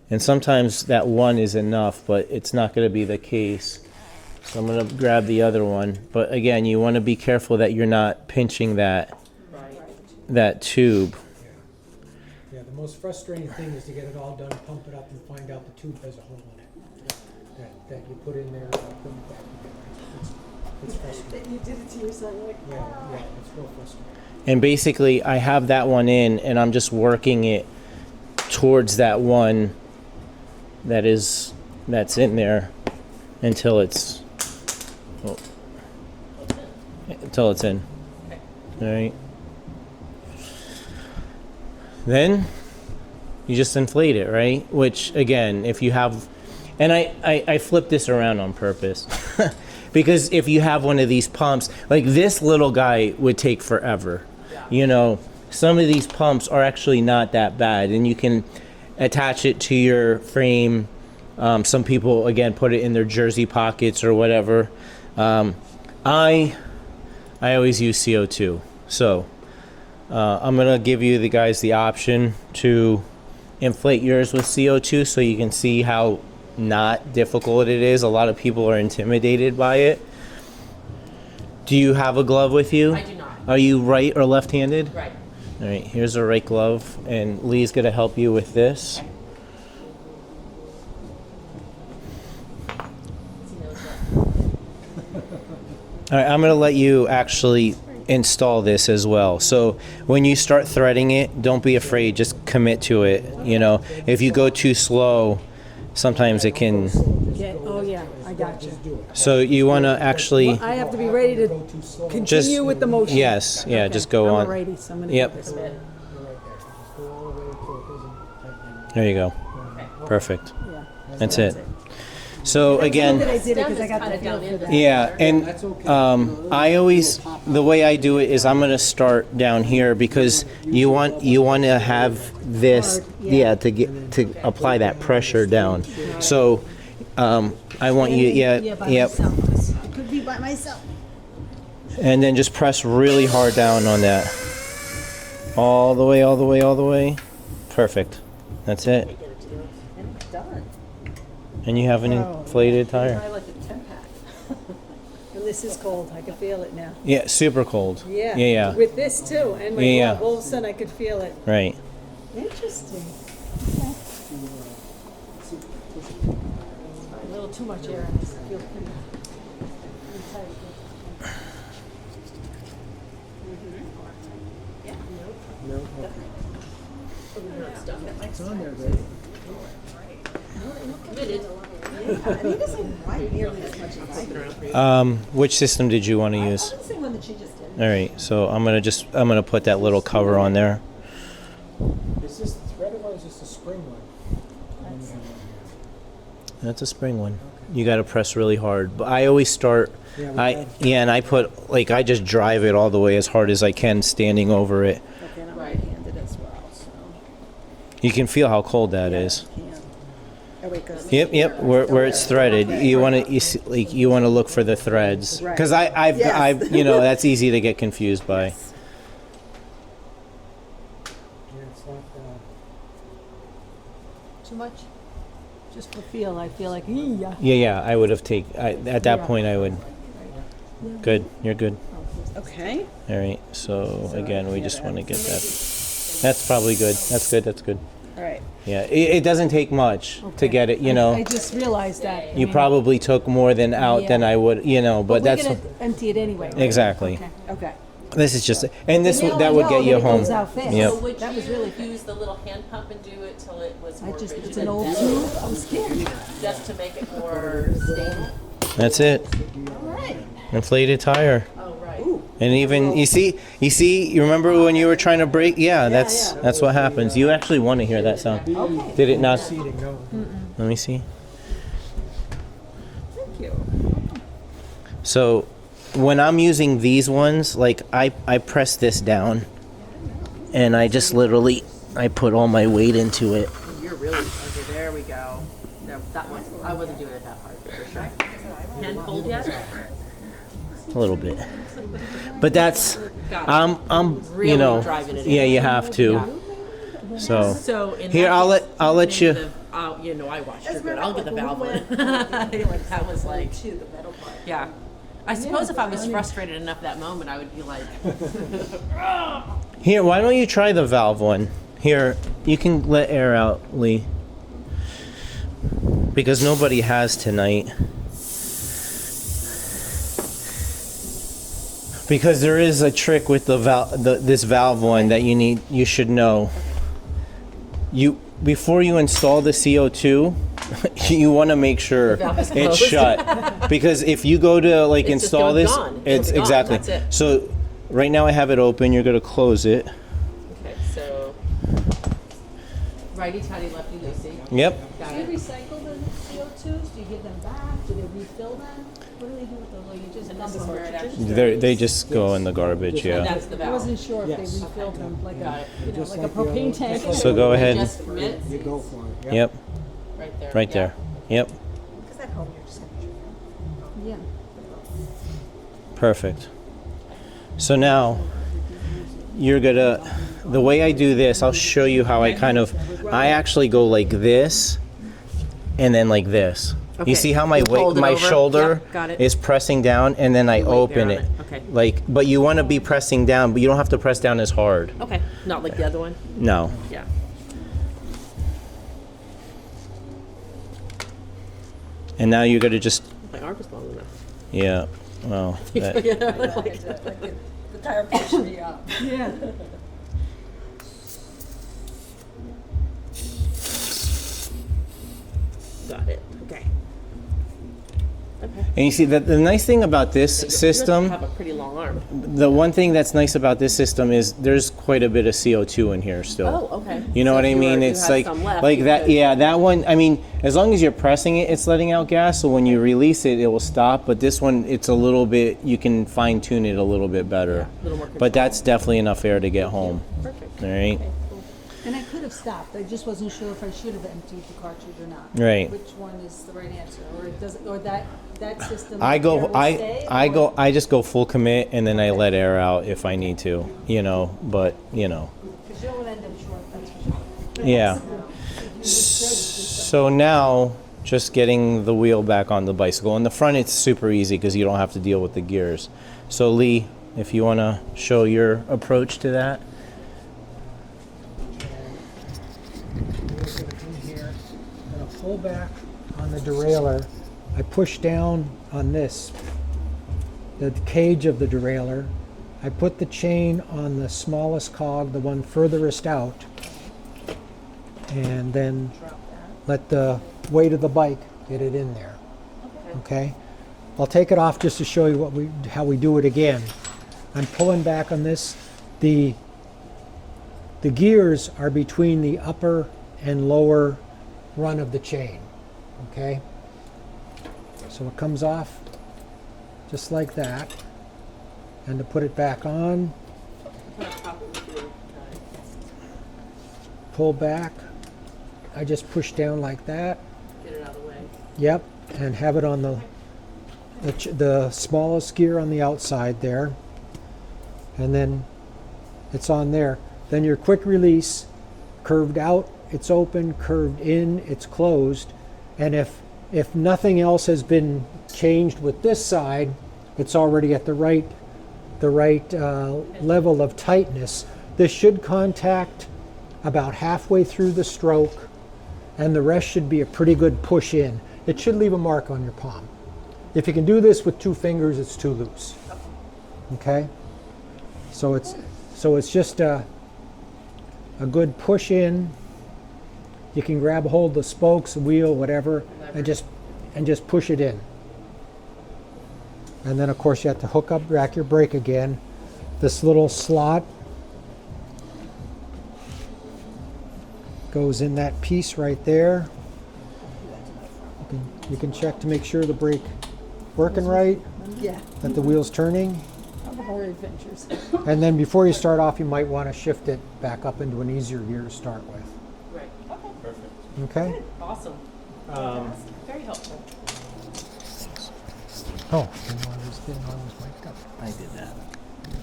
And sometimes that one is enough, but it's not gonna be the case. So I'm gonna grab the other one. But again, you wanna be careful that you're not pinching that tube. Yeah, the most frustrating thing is to get it all done, pump it up, and find out the tube has a hole in it. That you put in there, and put it back together. It's frustrating. You did it to yourself, like, Yeah, it's real frustrating. And basically, I have that one in, and I'm just working it towards that one that's in there until it's in. All right. Then you just inflate it, right? Which, again, if you have, and I flip this around on purpose. Because if you have one of these pumps, like this little guy would take forever. Some of these pumps are actually not that bad, and you can attach it to your frame. Some people, again, put it in their jersey pockets or whatever. I always use CO2. So I'm going to give you guys the option to inflate yours with CO2 so you can see how not difficult it is. A lot of people are intimidated by it. Do you have a glove with you? I do not. Are you right or left-handed? Right. All right, here's a right glove, and Lee's going to help you with this. All right, I'm going to let you actually install this as well. So when you start threading it, don't be afraid, just commit to it. If you go too slow, sometimes it can. oh yeah, I got you. So you want to actually I have to be ready to continue with the motion. Yes, yeah, Okay. just go on. I'm ready, so I'm gonna Yep. get this way. Just go all the way until it doesn't tighten. There you go. Perfect. Yeah. That's it. So again, That I did it because I got Kinda the feel down for in that. yeah, and That's okay. I always, the way I do it is I'm going to start down here because you want to have this, to apply that pressure down. So I want you, by yep, myself. I could be by myself. and then just press really hard down on that, all the way, all the way, all the way. Perfect. That's it. And it's done. And you have an inflated tire. I like a 10-pack. And this is cold. I can feel it now. Yeah, super cold. Yeah. Yeah. With this too, and my Yeah. glove, all of a sudden I could feel it. Right. Interesting. too much air in this. Feel pretty tight. No, okay. It's on there, baby. Committed. And he doesn't ride nearly as much as I do. Which system did you want to use? The same one that she just did. All right, so I'm gonna put that little cover on there. Is this threaded or is this a spring one? That's a spring one. You got to press really hard. But I always start. Yeah, we And I put I just drive it all the way as hard as I can, standing over it. Okay, and I'm right-handed as well, so. You can feel how cold that is. Can. Oh, wait, 'cause- Yep. Where it's threaded, you want to you want to look for the threads, Right. because I've Yes. that's easy to get confused by. Yeah, it's not, Too much? Just for feel, I feel like, yeah. Yeah. I would have at that Yeah. point I would. Good. You're good. Okay. All right. So again, we just want to get that. That's probably good. That's good. That's good. All right. Yeah. It doesn't take much to Okay. get it. I just realized that. You probably took more than out than Yeah. I would. But that's we're gonna empty it anyway. Right? exactly. Okay. Okay. This is just, and this Now I that would know get that you it home. goes out fast. Yep. So would That was you really use the little hand pump and do it till it was more rigid? it's an and old then- tube. I'm scared. Just to make it more stable? That's it. Inflated tire. Oh, right. And even you remember when you were trying to brake? Yeah, that's what happens. You actually want to hear that sound. Did it not? seating, no. Let me see. Thank you. So when I'm using these ones, I press this down and I just literally I put all my weight into it. You're really, okay, there we go. No, that one, I wasn't doing it that hard, for sure. Hand hold yet? A little bit. But that's I'm Really driving it in. yeah, you have to. So So in here that I'll let case, you the- you know, I watched your good. I'll get the valve one. That was like, To the metal part. yeah. I suppose if I was frustrated enough that moment, I would be like, Here, why don't you try the valve one? Here, you can let air out, Lee. Because nobody has tonight. Because there is a trick with this valve one that you should know. Before you install the CO2, you want to make sure valve is it's closed. shut. Because if you go to It's just install gone, this, gone. it's It's gone, exactly. that's it. So right now I have it open. You're going to close it. okay, so righty tighty, lefty loosey. Yep. Got Do you it. recycle the CO2s? Do you give them back? Do they refill them? What do they do with those? Or you just And dump this is them? where it actually. They just go in the garbage. And Yeah. that's the I valve. wasn't sure if Yes. they refilled them like Got a, it. Just like a like the other- propane tank. just like So go ahead. Just commit. You go for it. Yep. Right there. Right yeah. there. Yep. Because at home, you're just gonna. Yeah. Perfect. So now you're gonna, the way I do this, I'll show you how I actually go like this and then like this. Okay. You see how my You fold it my over? shoulder Yep, got it. is pressing down and then I Weight open there it. on it. Okay. But you want to be pressing down, but you don't have to press down as hard. Okay, not like the other one? No. Yeah. And now you're gonna just, My arm is long enough. yeah, well, that, The tire pushed me up. Yeah. Got it. Okay. and you see that the nice thing about this You system, have a pretty long arm. the one thing that's nice about this system is there's quite a bit of CO2 in here still. Oh, okay. You know So what if I you mean? were- you It's had like some left, like you that. could- Yeah, that one. I mean, as long as you're pressing it, it's letting out gas. So when you release it, it will stop. But this one, it's a little bit. You can fine tune it a little bit better. a little more But that's definitely enough air to get home. Perfect. All right. Okay, cool. And I could have stopped. I just wasn't sure if I should have emptied the cartridge or not. Right. Which one is the right answer, or it doesn't, or that system? I air go. will stay, I or- go. I just go full commit, and then I let air out if I need to. You know. But you know. Because you don't end up short, that's for sure. Yeah. So now, just getting the wheel back on the bicycle. On the front, it's super easy because you don't have to deal with the gears. So Lee, if you want to show your approach to that. Wheel's gonna come here, gonna pull back on the derailleur I push down on this, the cage of the derailleur. I put the chain on the smallest cog, the one furthest out, and then let the weight of the bike get it in there. Okay? I'll take it off just to show you how we do it again. I'm pulling back on this. The gears are between the upper and lower run of the chain. Okay? So it comes off just like that. And to put it back on, pull back. I just push down like that. Get it out of the way. Yep, and have it on the smallest gear on the outside there. And then it's on there. Then your quick release, curved out, it's open, curved in, it's closed. And if nothing else has been changed with this side, it's already at the right level of tightness. This should contact about halfway through the stroke, and the rest should be a pretty good push in. It should leave a mark on your palm. If you can do this with 2 fingers, it's too loose. Okay? So it's just a good push in. You can grab a hold of the spokes, the wheel, whatever, and just push it in. And then of course you have to hook up back your brake again. This little slot goes in that piece right there. You can check to make sure the brake working right, Yeah. that the wheel's turning. Our adventures. And then before you start off, you might want to shift it back up into an easier gear to start with. Right. Okay. Perfect. Okay? Awesome. Very helpful. Oh, didn't know I was mic'd up. I did that.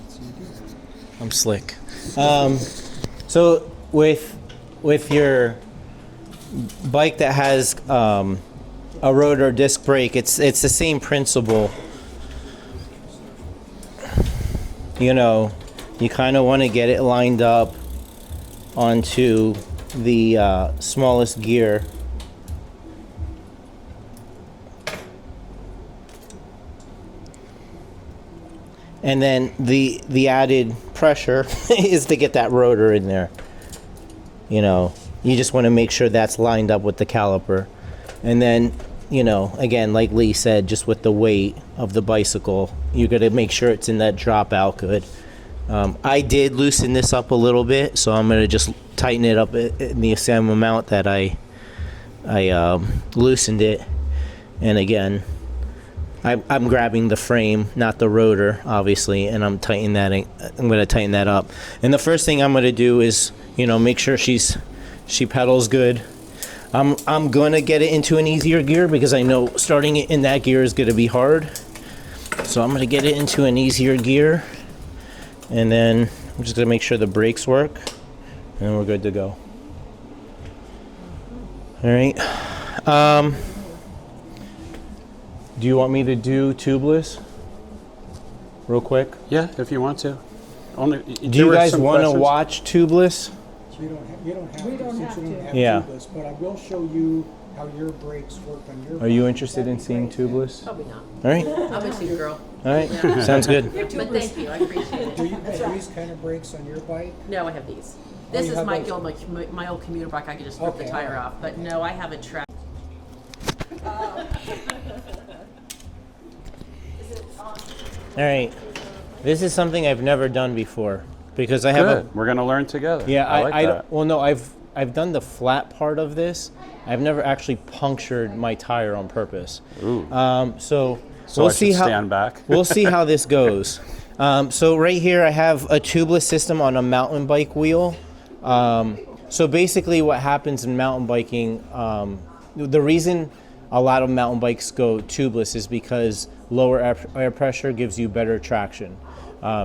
So you do that. I'm slick. So with your bike that has a rotor disc brake, it's the same principle. You know, you kind of want to get it lined up onto the smallest gear. And then the added pressure is to get that rotor in there. You know, you just want to make sure that's lined up with the caliper. And then, you know, again, like Lee said, just with the weight of the bicycle, you got to make sure it's in that drop out good. I did loosen this up a little bit, so I'm going to just tighten it up in the same amount that I loosened it. And again, I'm grabbing the frame, not the rotor, obviously, and I'm going to tighten that up. And the first thing I'm going to do is, you know, make sure she pedals good. I'm going to get it into an easier gear because I know starting it in that gear is going to be hard. So I'm going to get it into an easier gear, and then I'm just going to make sure the brakes work, and then we're good to go. All right. Do you want me to do tubeless real quick? Yeah, if you want to. Do you guys want to watch tubeless? So you don't have We to, don't since you don't have have Yeah. tubeless, but I will show you how your brakes work on your Are you bike. interested in seeing tubeless? Probably not. All right. I'm a shoe girl. All right. Sounds good. But thank you. I appreciate Do it. you have these kind of brakes on your bike? No, I have these. Oh, This you is have my those. old, my old commuter bike. I could just rip the Okay, tire all right. off. But no, I have a track. All right. This is something I've never done before because I have Good. We're going to learn together. Yeah, I like that. well, no, I've done the flat part of this. I've never actually punctured my tire on purpose. Ooh. So So we'll I see should how stand back. we'll see how this goes. So right here, I have a tubeless system on a mountain bike wheel. So basically, what happens in mountain biking, the reason a lot of mountain bikes go tubeless is because lower air pressure gives you better traction.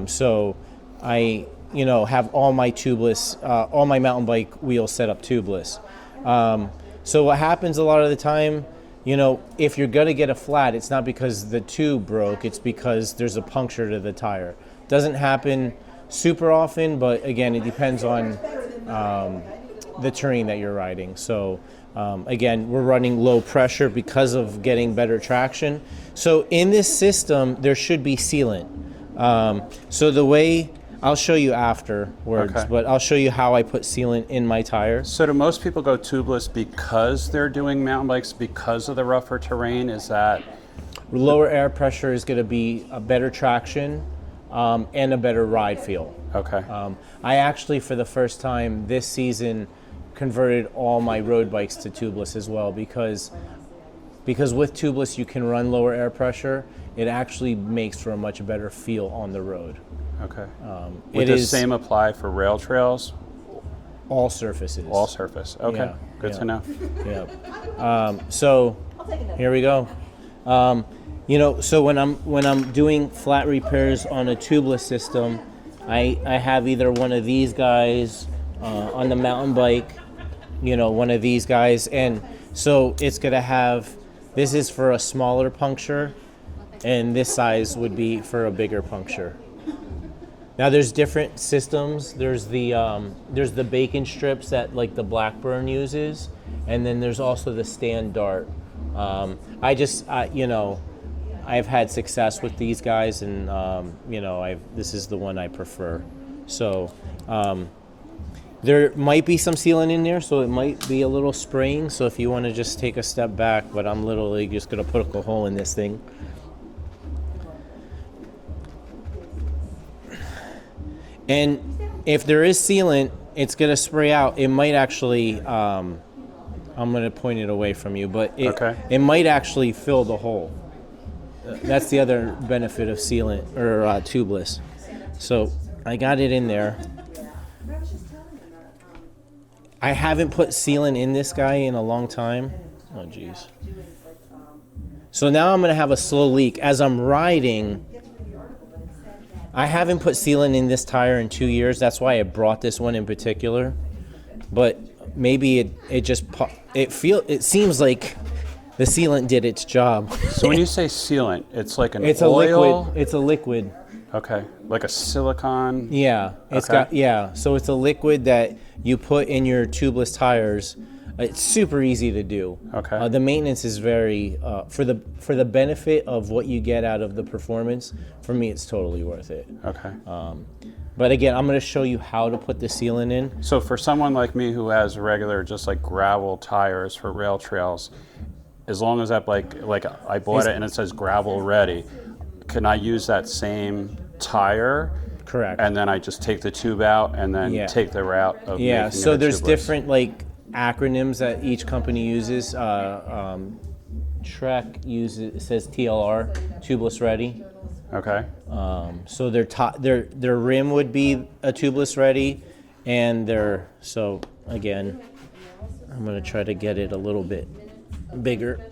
So I, have all my tubeless, all my mountain bike wheels set up tubeless. So what happens a lot of the time, if you're gonna get a flat, it's not because the tube broke, it's because there's a puncture to the tire. Doesn't happen super often, but again, it depends on the terrain that you're riding. So again, we're running low pressure because of getting better traction. So in this system, there should be sealant. So the way, I'll show you afterwards, Okay. but I'll show you how I put sealant in my tires. So do most people go tubeless because they're doing mountain bikes because of the rougher terrain? Is that Lower air pressure is going to be a better traction and a better ride feel. okay? I actually, for the first time this season, converted all my road bikes to tubeless as well because with tubeless you can run lower air pressure. It actually makes for a much better feel on the road. Okay. It Would the is same apply for rail trails? all surfaces. All surface. Okay. Yeah, Good yeah. to know. Yeah. So here we go. So when I'm doing flat repairs on a tubeless system, I have either one of these guys on the mountain bike, one of these guys, and so it's gonna have. This is for a smaller puncture, and this size would be for a bigger puncture. Now there's different systems. There's the bacon strips that like the Blackburn uses, and then there's also the stand dart. I've had success with these guys, and this is the one I prefer. So there might be some sealant in there, so it might be a little spraying. So if you want to just take a step back, but I'm literally just gonna put a hole in this thing. And if there is sealant, it's going to spray out. It might actually, I'm going to point it away from you, but it might actually fill the hole. That's the other benefit of sealant or tubeless. So I got it in there. I haven't put sealant in this guy in a long time. Oh, geez. So now I'm going to have a slow leak. As I'm riding, I haven't put sealant in this tire in 2 years. That's why I brought this one in particular. But maybe it seems like the sealant did its job. So when you say sealant, it's like an It's oil? a liquid. It's a liquid. Okay. Like a silicone? Yeah. So it's a liquid that you put in your tubeless tires. It's super easy to do. Okay. The maintenance is very for the benefit of what you get out of the performance. For me, it's totally worth it. Okay. But again, I'm going to show you how to put the sealant in. So for someone like me who has regular, just like gravel tires for rail trails, as long as that bike, like I bought it and it says gravel ready, can I use that same tire? Correct. And then I just take the tube out and then take the route of making it so a there's tubeless. different acronyms that each company uses. Trek uses, it says TLR, tubeless ready. Okay. So their rim would be a tubeless ready, and so again, I'm gonna try to get it a little bit bigger.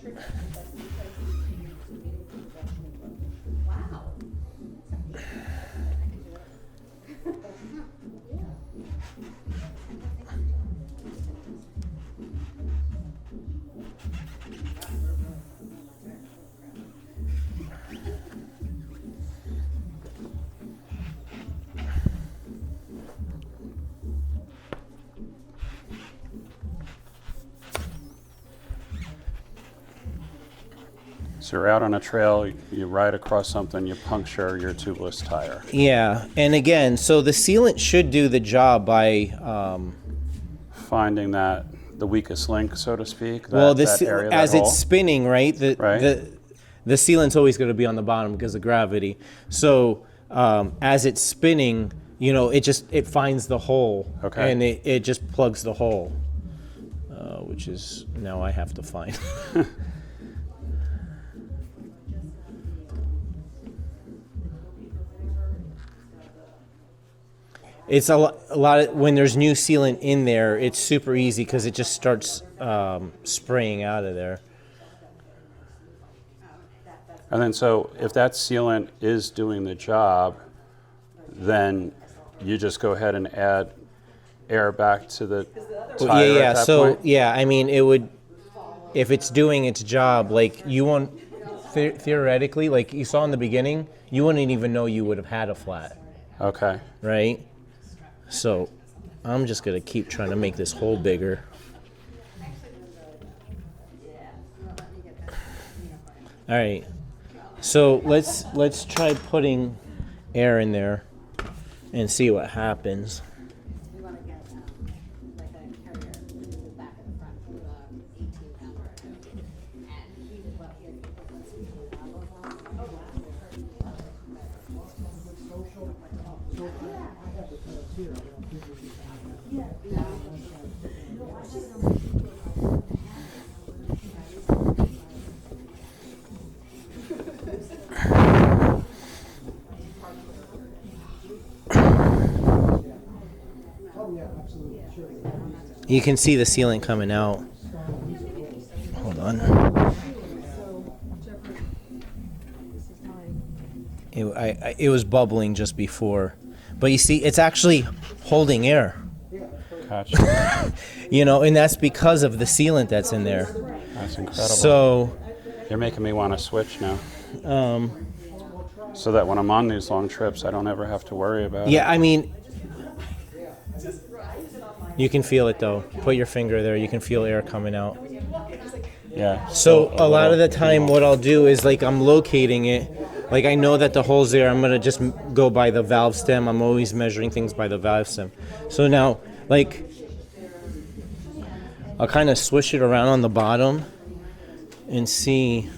So you're out on a trail, you ride across something, you puncture your tubeless tire. Yeah, and again, so the sealant should do the job by Finding that the weakest link, so to speak. as hole. it's spinning, right? The sealant's always going to be on the bottom because of gravity. So as it's spinning, it finds the hole, and it just plugs the hole, which is now I have to find. It's a lot of, when there's new sealant in there, it's super easy because it just starts spraying out of there. And then so if that sealant is doing the job, then you just go ahead and add air back to the tire at that point? I mean, it would, if it's doing its job, like you won't, theoretically, like you saw in the beginning, you wouldn't even know you would have had a flat. Okay. Right? So I'm just gonna keep trying to make this hole bigger. All right, so let's try putting air in there and see what happens. We wanna get, like a carrier in the back of the front with a 18-pounder. And he was what, here, let's see what that goes on. You can see the sealant coming out. Hold on. It was bubbling just before. But you see, it's actually holding air. Gotcha. You know, and that's because of the sealant that's in there. That's incredible. So, You're making me want to switch now. So that when I'm on these long trips, I don't ever have to worry about it. yeah, I mean, you can feel it though. Put your finger there, you can feel air coming out. Yeah. So a lot of the time what I'll do is like I'm locating it. Like I know that the hole's there, I'm gonna just go by the valve stem. I'm always measuring things by the valve stem. So now, like, I'll kind of swish it around on the bottom and see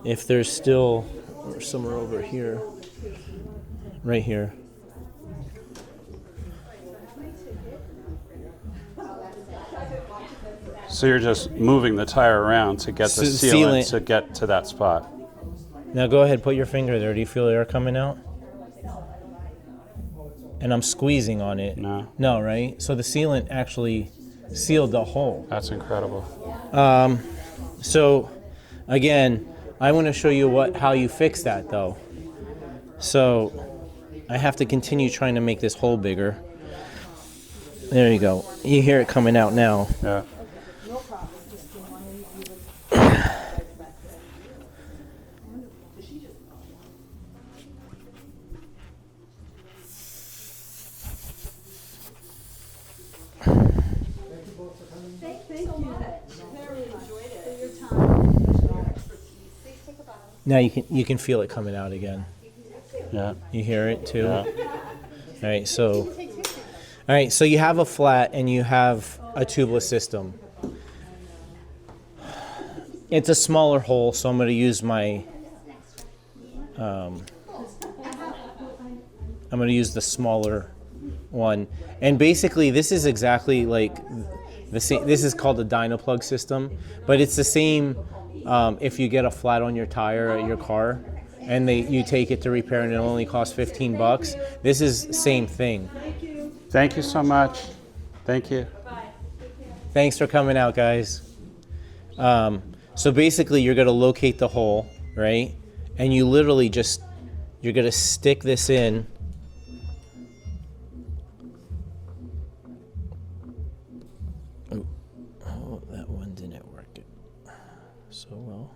if there's still, or somewhere over here, right here. So you're just moving the tire around to get the sealant to get to that spot. Now go ahead, put your finger there. Do you feel air coming out? And I'm squeezing on it. No. No, right? So the sealant actually sealed the hole. That's incredible. So again, I want to show you how you fix that though. So I have to continue trying to make this hole bigger. There you go. You hear it coming out now. Yeah. Now you can feel it coming out again. Yeah. You hear it too? Yeah. All right, so you have a flat and you have a tubeless system. It's a smaller hole, so I'm going to use my I'm going to use the smaller one. And basically this is exactly like the same. This is called a Dynaplug system, but it's the same if you get a flat on your tire at your car and you take it to repair and it only costs $15. This is same thing. Thank you so much. Thank you. Thanks for coming out, guys. So basically you're going to locate the hole, right? And you literally you're going to stick this in. Oh, that one didn't work so well.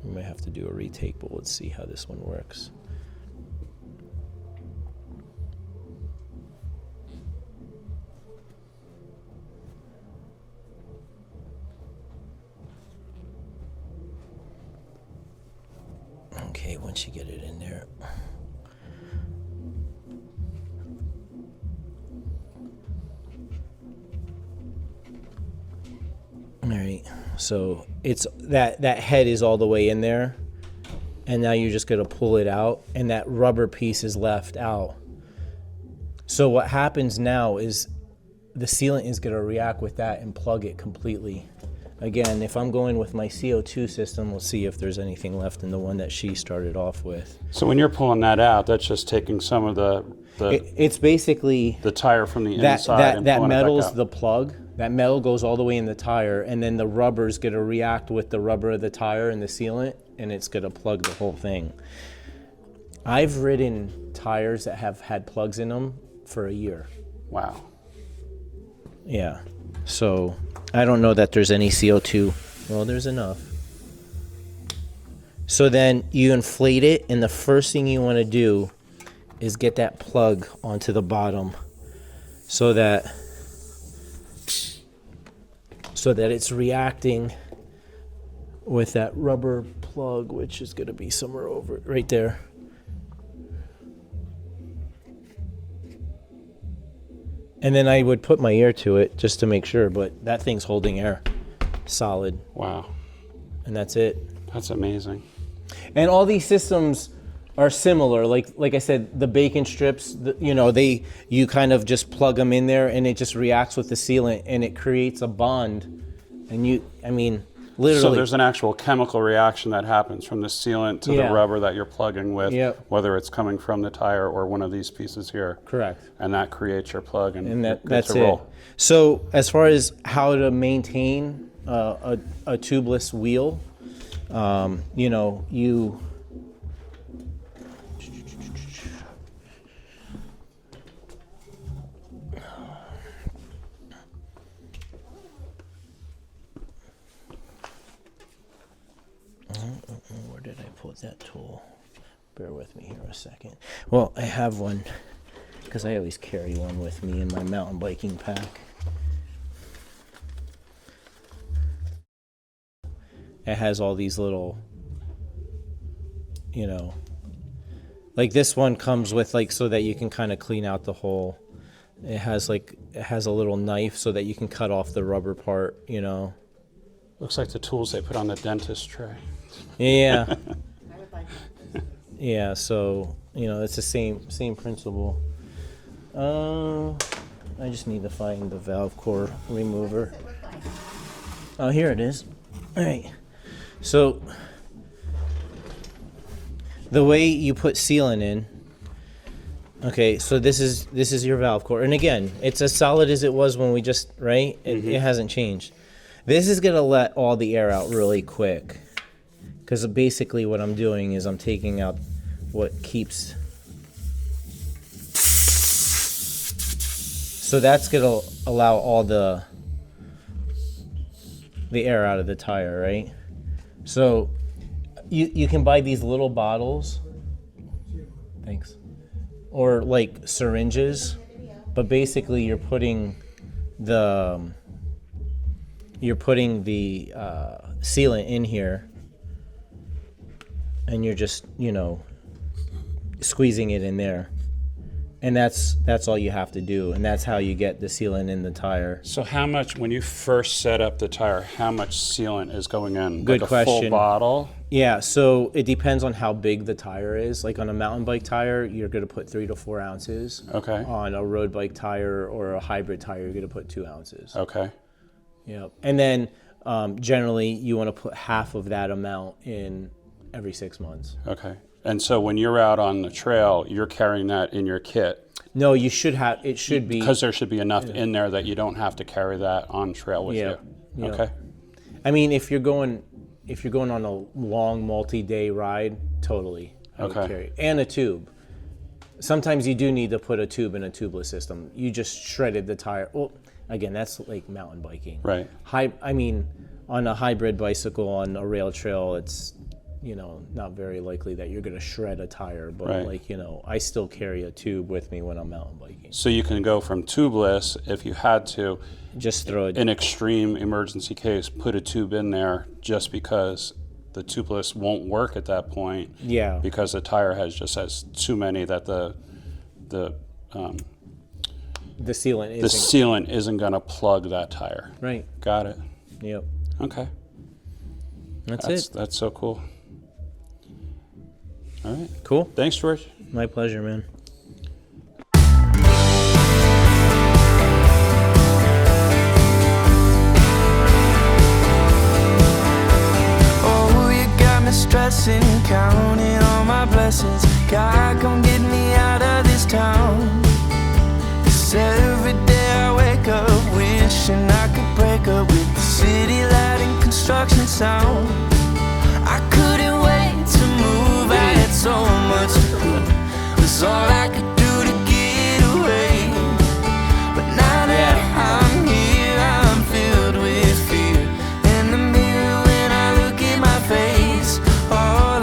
We may have to do a retake, but let's see how this one works. Okay, once you get it in there. All right, so it's that head is all the way in there, and now you're just gonna pull it out, and that rubber piece is left out. So what happens now is the sealant is gonna react with that and plug it completely. Again, if I'm going with my CO2 system, we'll see if there's anything left in the one that she started off with. So when you're pulling that out, that's just taking some of It's basically the tire from the inside and that pulling it back metal's out. the plug. That metal goes all the way in the tire, and then the rubber's gonna react with the rubber of the tire and the sealant, and it's gonna plug the whole thing. I've ridden tires that have had plugs in them for a year. Wow. Yeah. So I don't know that there's any CO2. Well, there's enough. So then you inflate it, and the first thing you want to do is get that plug onto the bottom so that it's reacting with that rubber plug, which is going to be somewhere over right there. And then I would put my ear to it just to make sure, but that thing's holding air solid, Wow, and that's it. that's amazing. And all these systems are similar. Like I said, the bacon strips, you kind of just plug them in there, and it just reacts with the sealant, and it creates a bond. And literally. So there's an actual chemical reaction that happens from the sealant to Yeah. the rubber that you're plugging with, Yep. whether it's coming from the tire or one of these pieces here. Correct. And that creates your plug, and, And you're good that's to it. roll. So as far as how to maintain a tubeless wheel, you where did I put that tool? Bear with me here a second. Well, I have one because I always carry one with me in my mountain biking pack. It has all these little, like this one comes with so that you can kind of clean out the hole. It has a little knife so that you can cut off the rubber part, Looks like the tools they put on the dentist tray. Yeah. I would like that. Yeah, so it's the same principle. I just need to find the valve core remover. Oh, here it is. All right. So the way you put sealant in. Okay, so this is your valve core, and again, it's as solid as it was when we just It hasn't changed. This is gonna let all the air out really quick. Because basically what I'm doing is I'm taking out what keeps. So that's going to allow all the air out of the tire, right? So you can buy these little bottles. Thanks. Or like syringes. But basically you're putting the sealant in here. And you're just, squeezing it in there. And that's all you have to do. And that's how you get the sealant in the tire. So how much, when you first set up the tire, how much sealant is going in? Good like a full question. bottle? Yeah, so it depends on how big the tire is. Like on a mountain bike tire, you're going to put 3 to 4 ounces. Okay. On a road bike tire or a hybrid tire, you're going to put 2 ounces. Okay. Yep. And then generally, you want to put half of that amount in every 6 months. Okay. And so when you're out on the trail, you're carrying that in your kit? No, it should be. Because there should be enough in there that you don't have to carry that on trail with you. Yeah. Okay. I mean, if you're going on a long multi-day ride, totally. I would Okay. carry. And a tube. Sometimes you do need to put a tube in a tubeless system. You just shredded the tire. Well, again, that's like mountain biking. Right. I mean, on a hybrid bicycle on a rail trail, it's not very likely that you're going to shred a tire, but Right. I still carry a tube with me when I'm mountain biking. So you can go from tubeless, if you had to, Just throw it. in extreme emergency case, put a tube in there just because the tubeless won't work at that point. Yeah. Because the tire has too many that the The sealant the isn't. sealant isn't going to plug that tire. Right. Got it. Yep. Okay. That's it. That's so cool. All right. Cool. Thanks, George. My pleasure, man. Oh, you got me stressing, counting all my blessings. God, come get me out of this town. 'Cause every day I wake up wishing I could break up with the city light and construction sound. I couldn't wait to move, I had so much to do. That's all I could do to get away. But now that I'm here, I'm filled with fear. In the mirror when I look at my face, all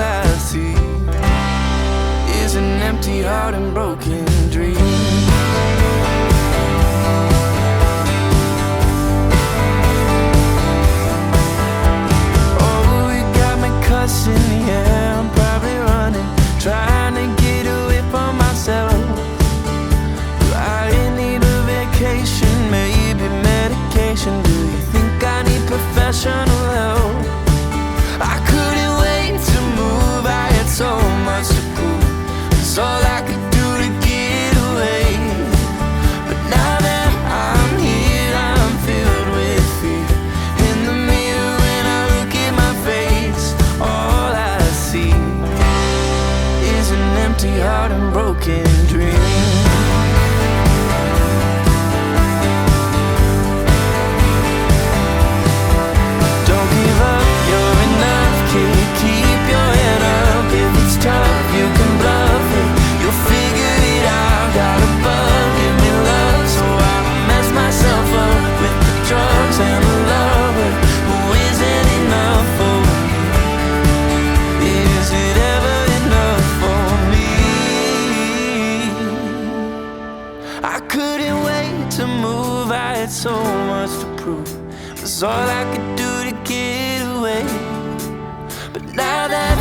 had so much to prove. Was all I could do to get away. But now that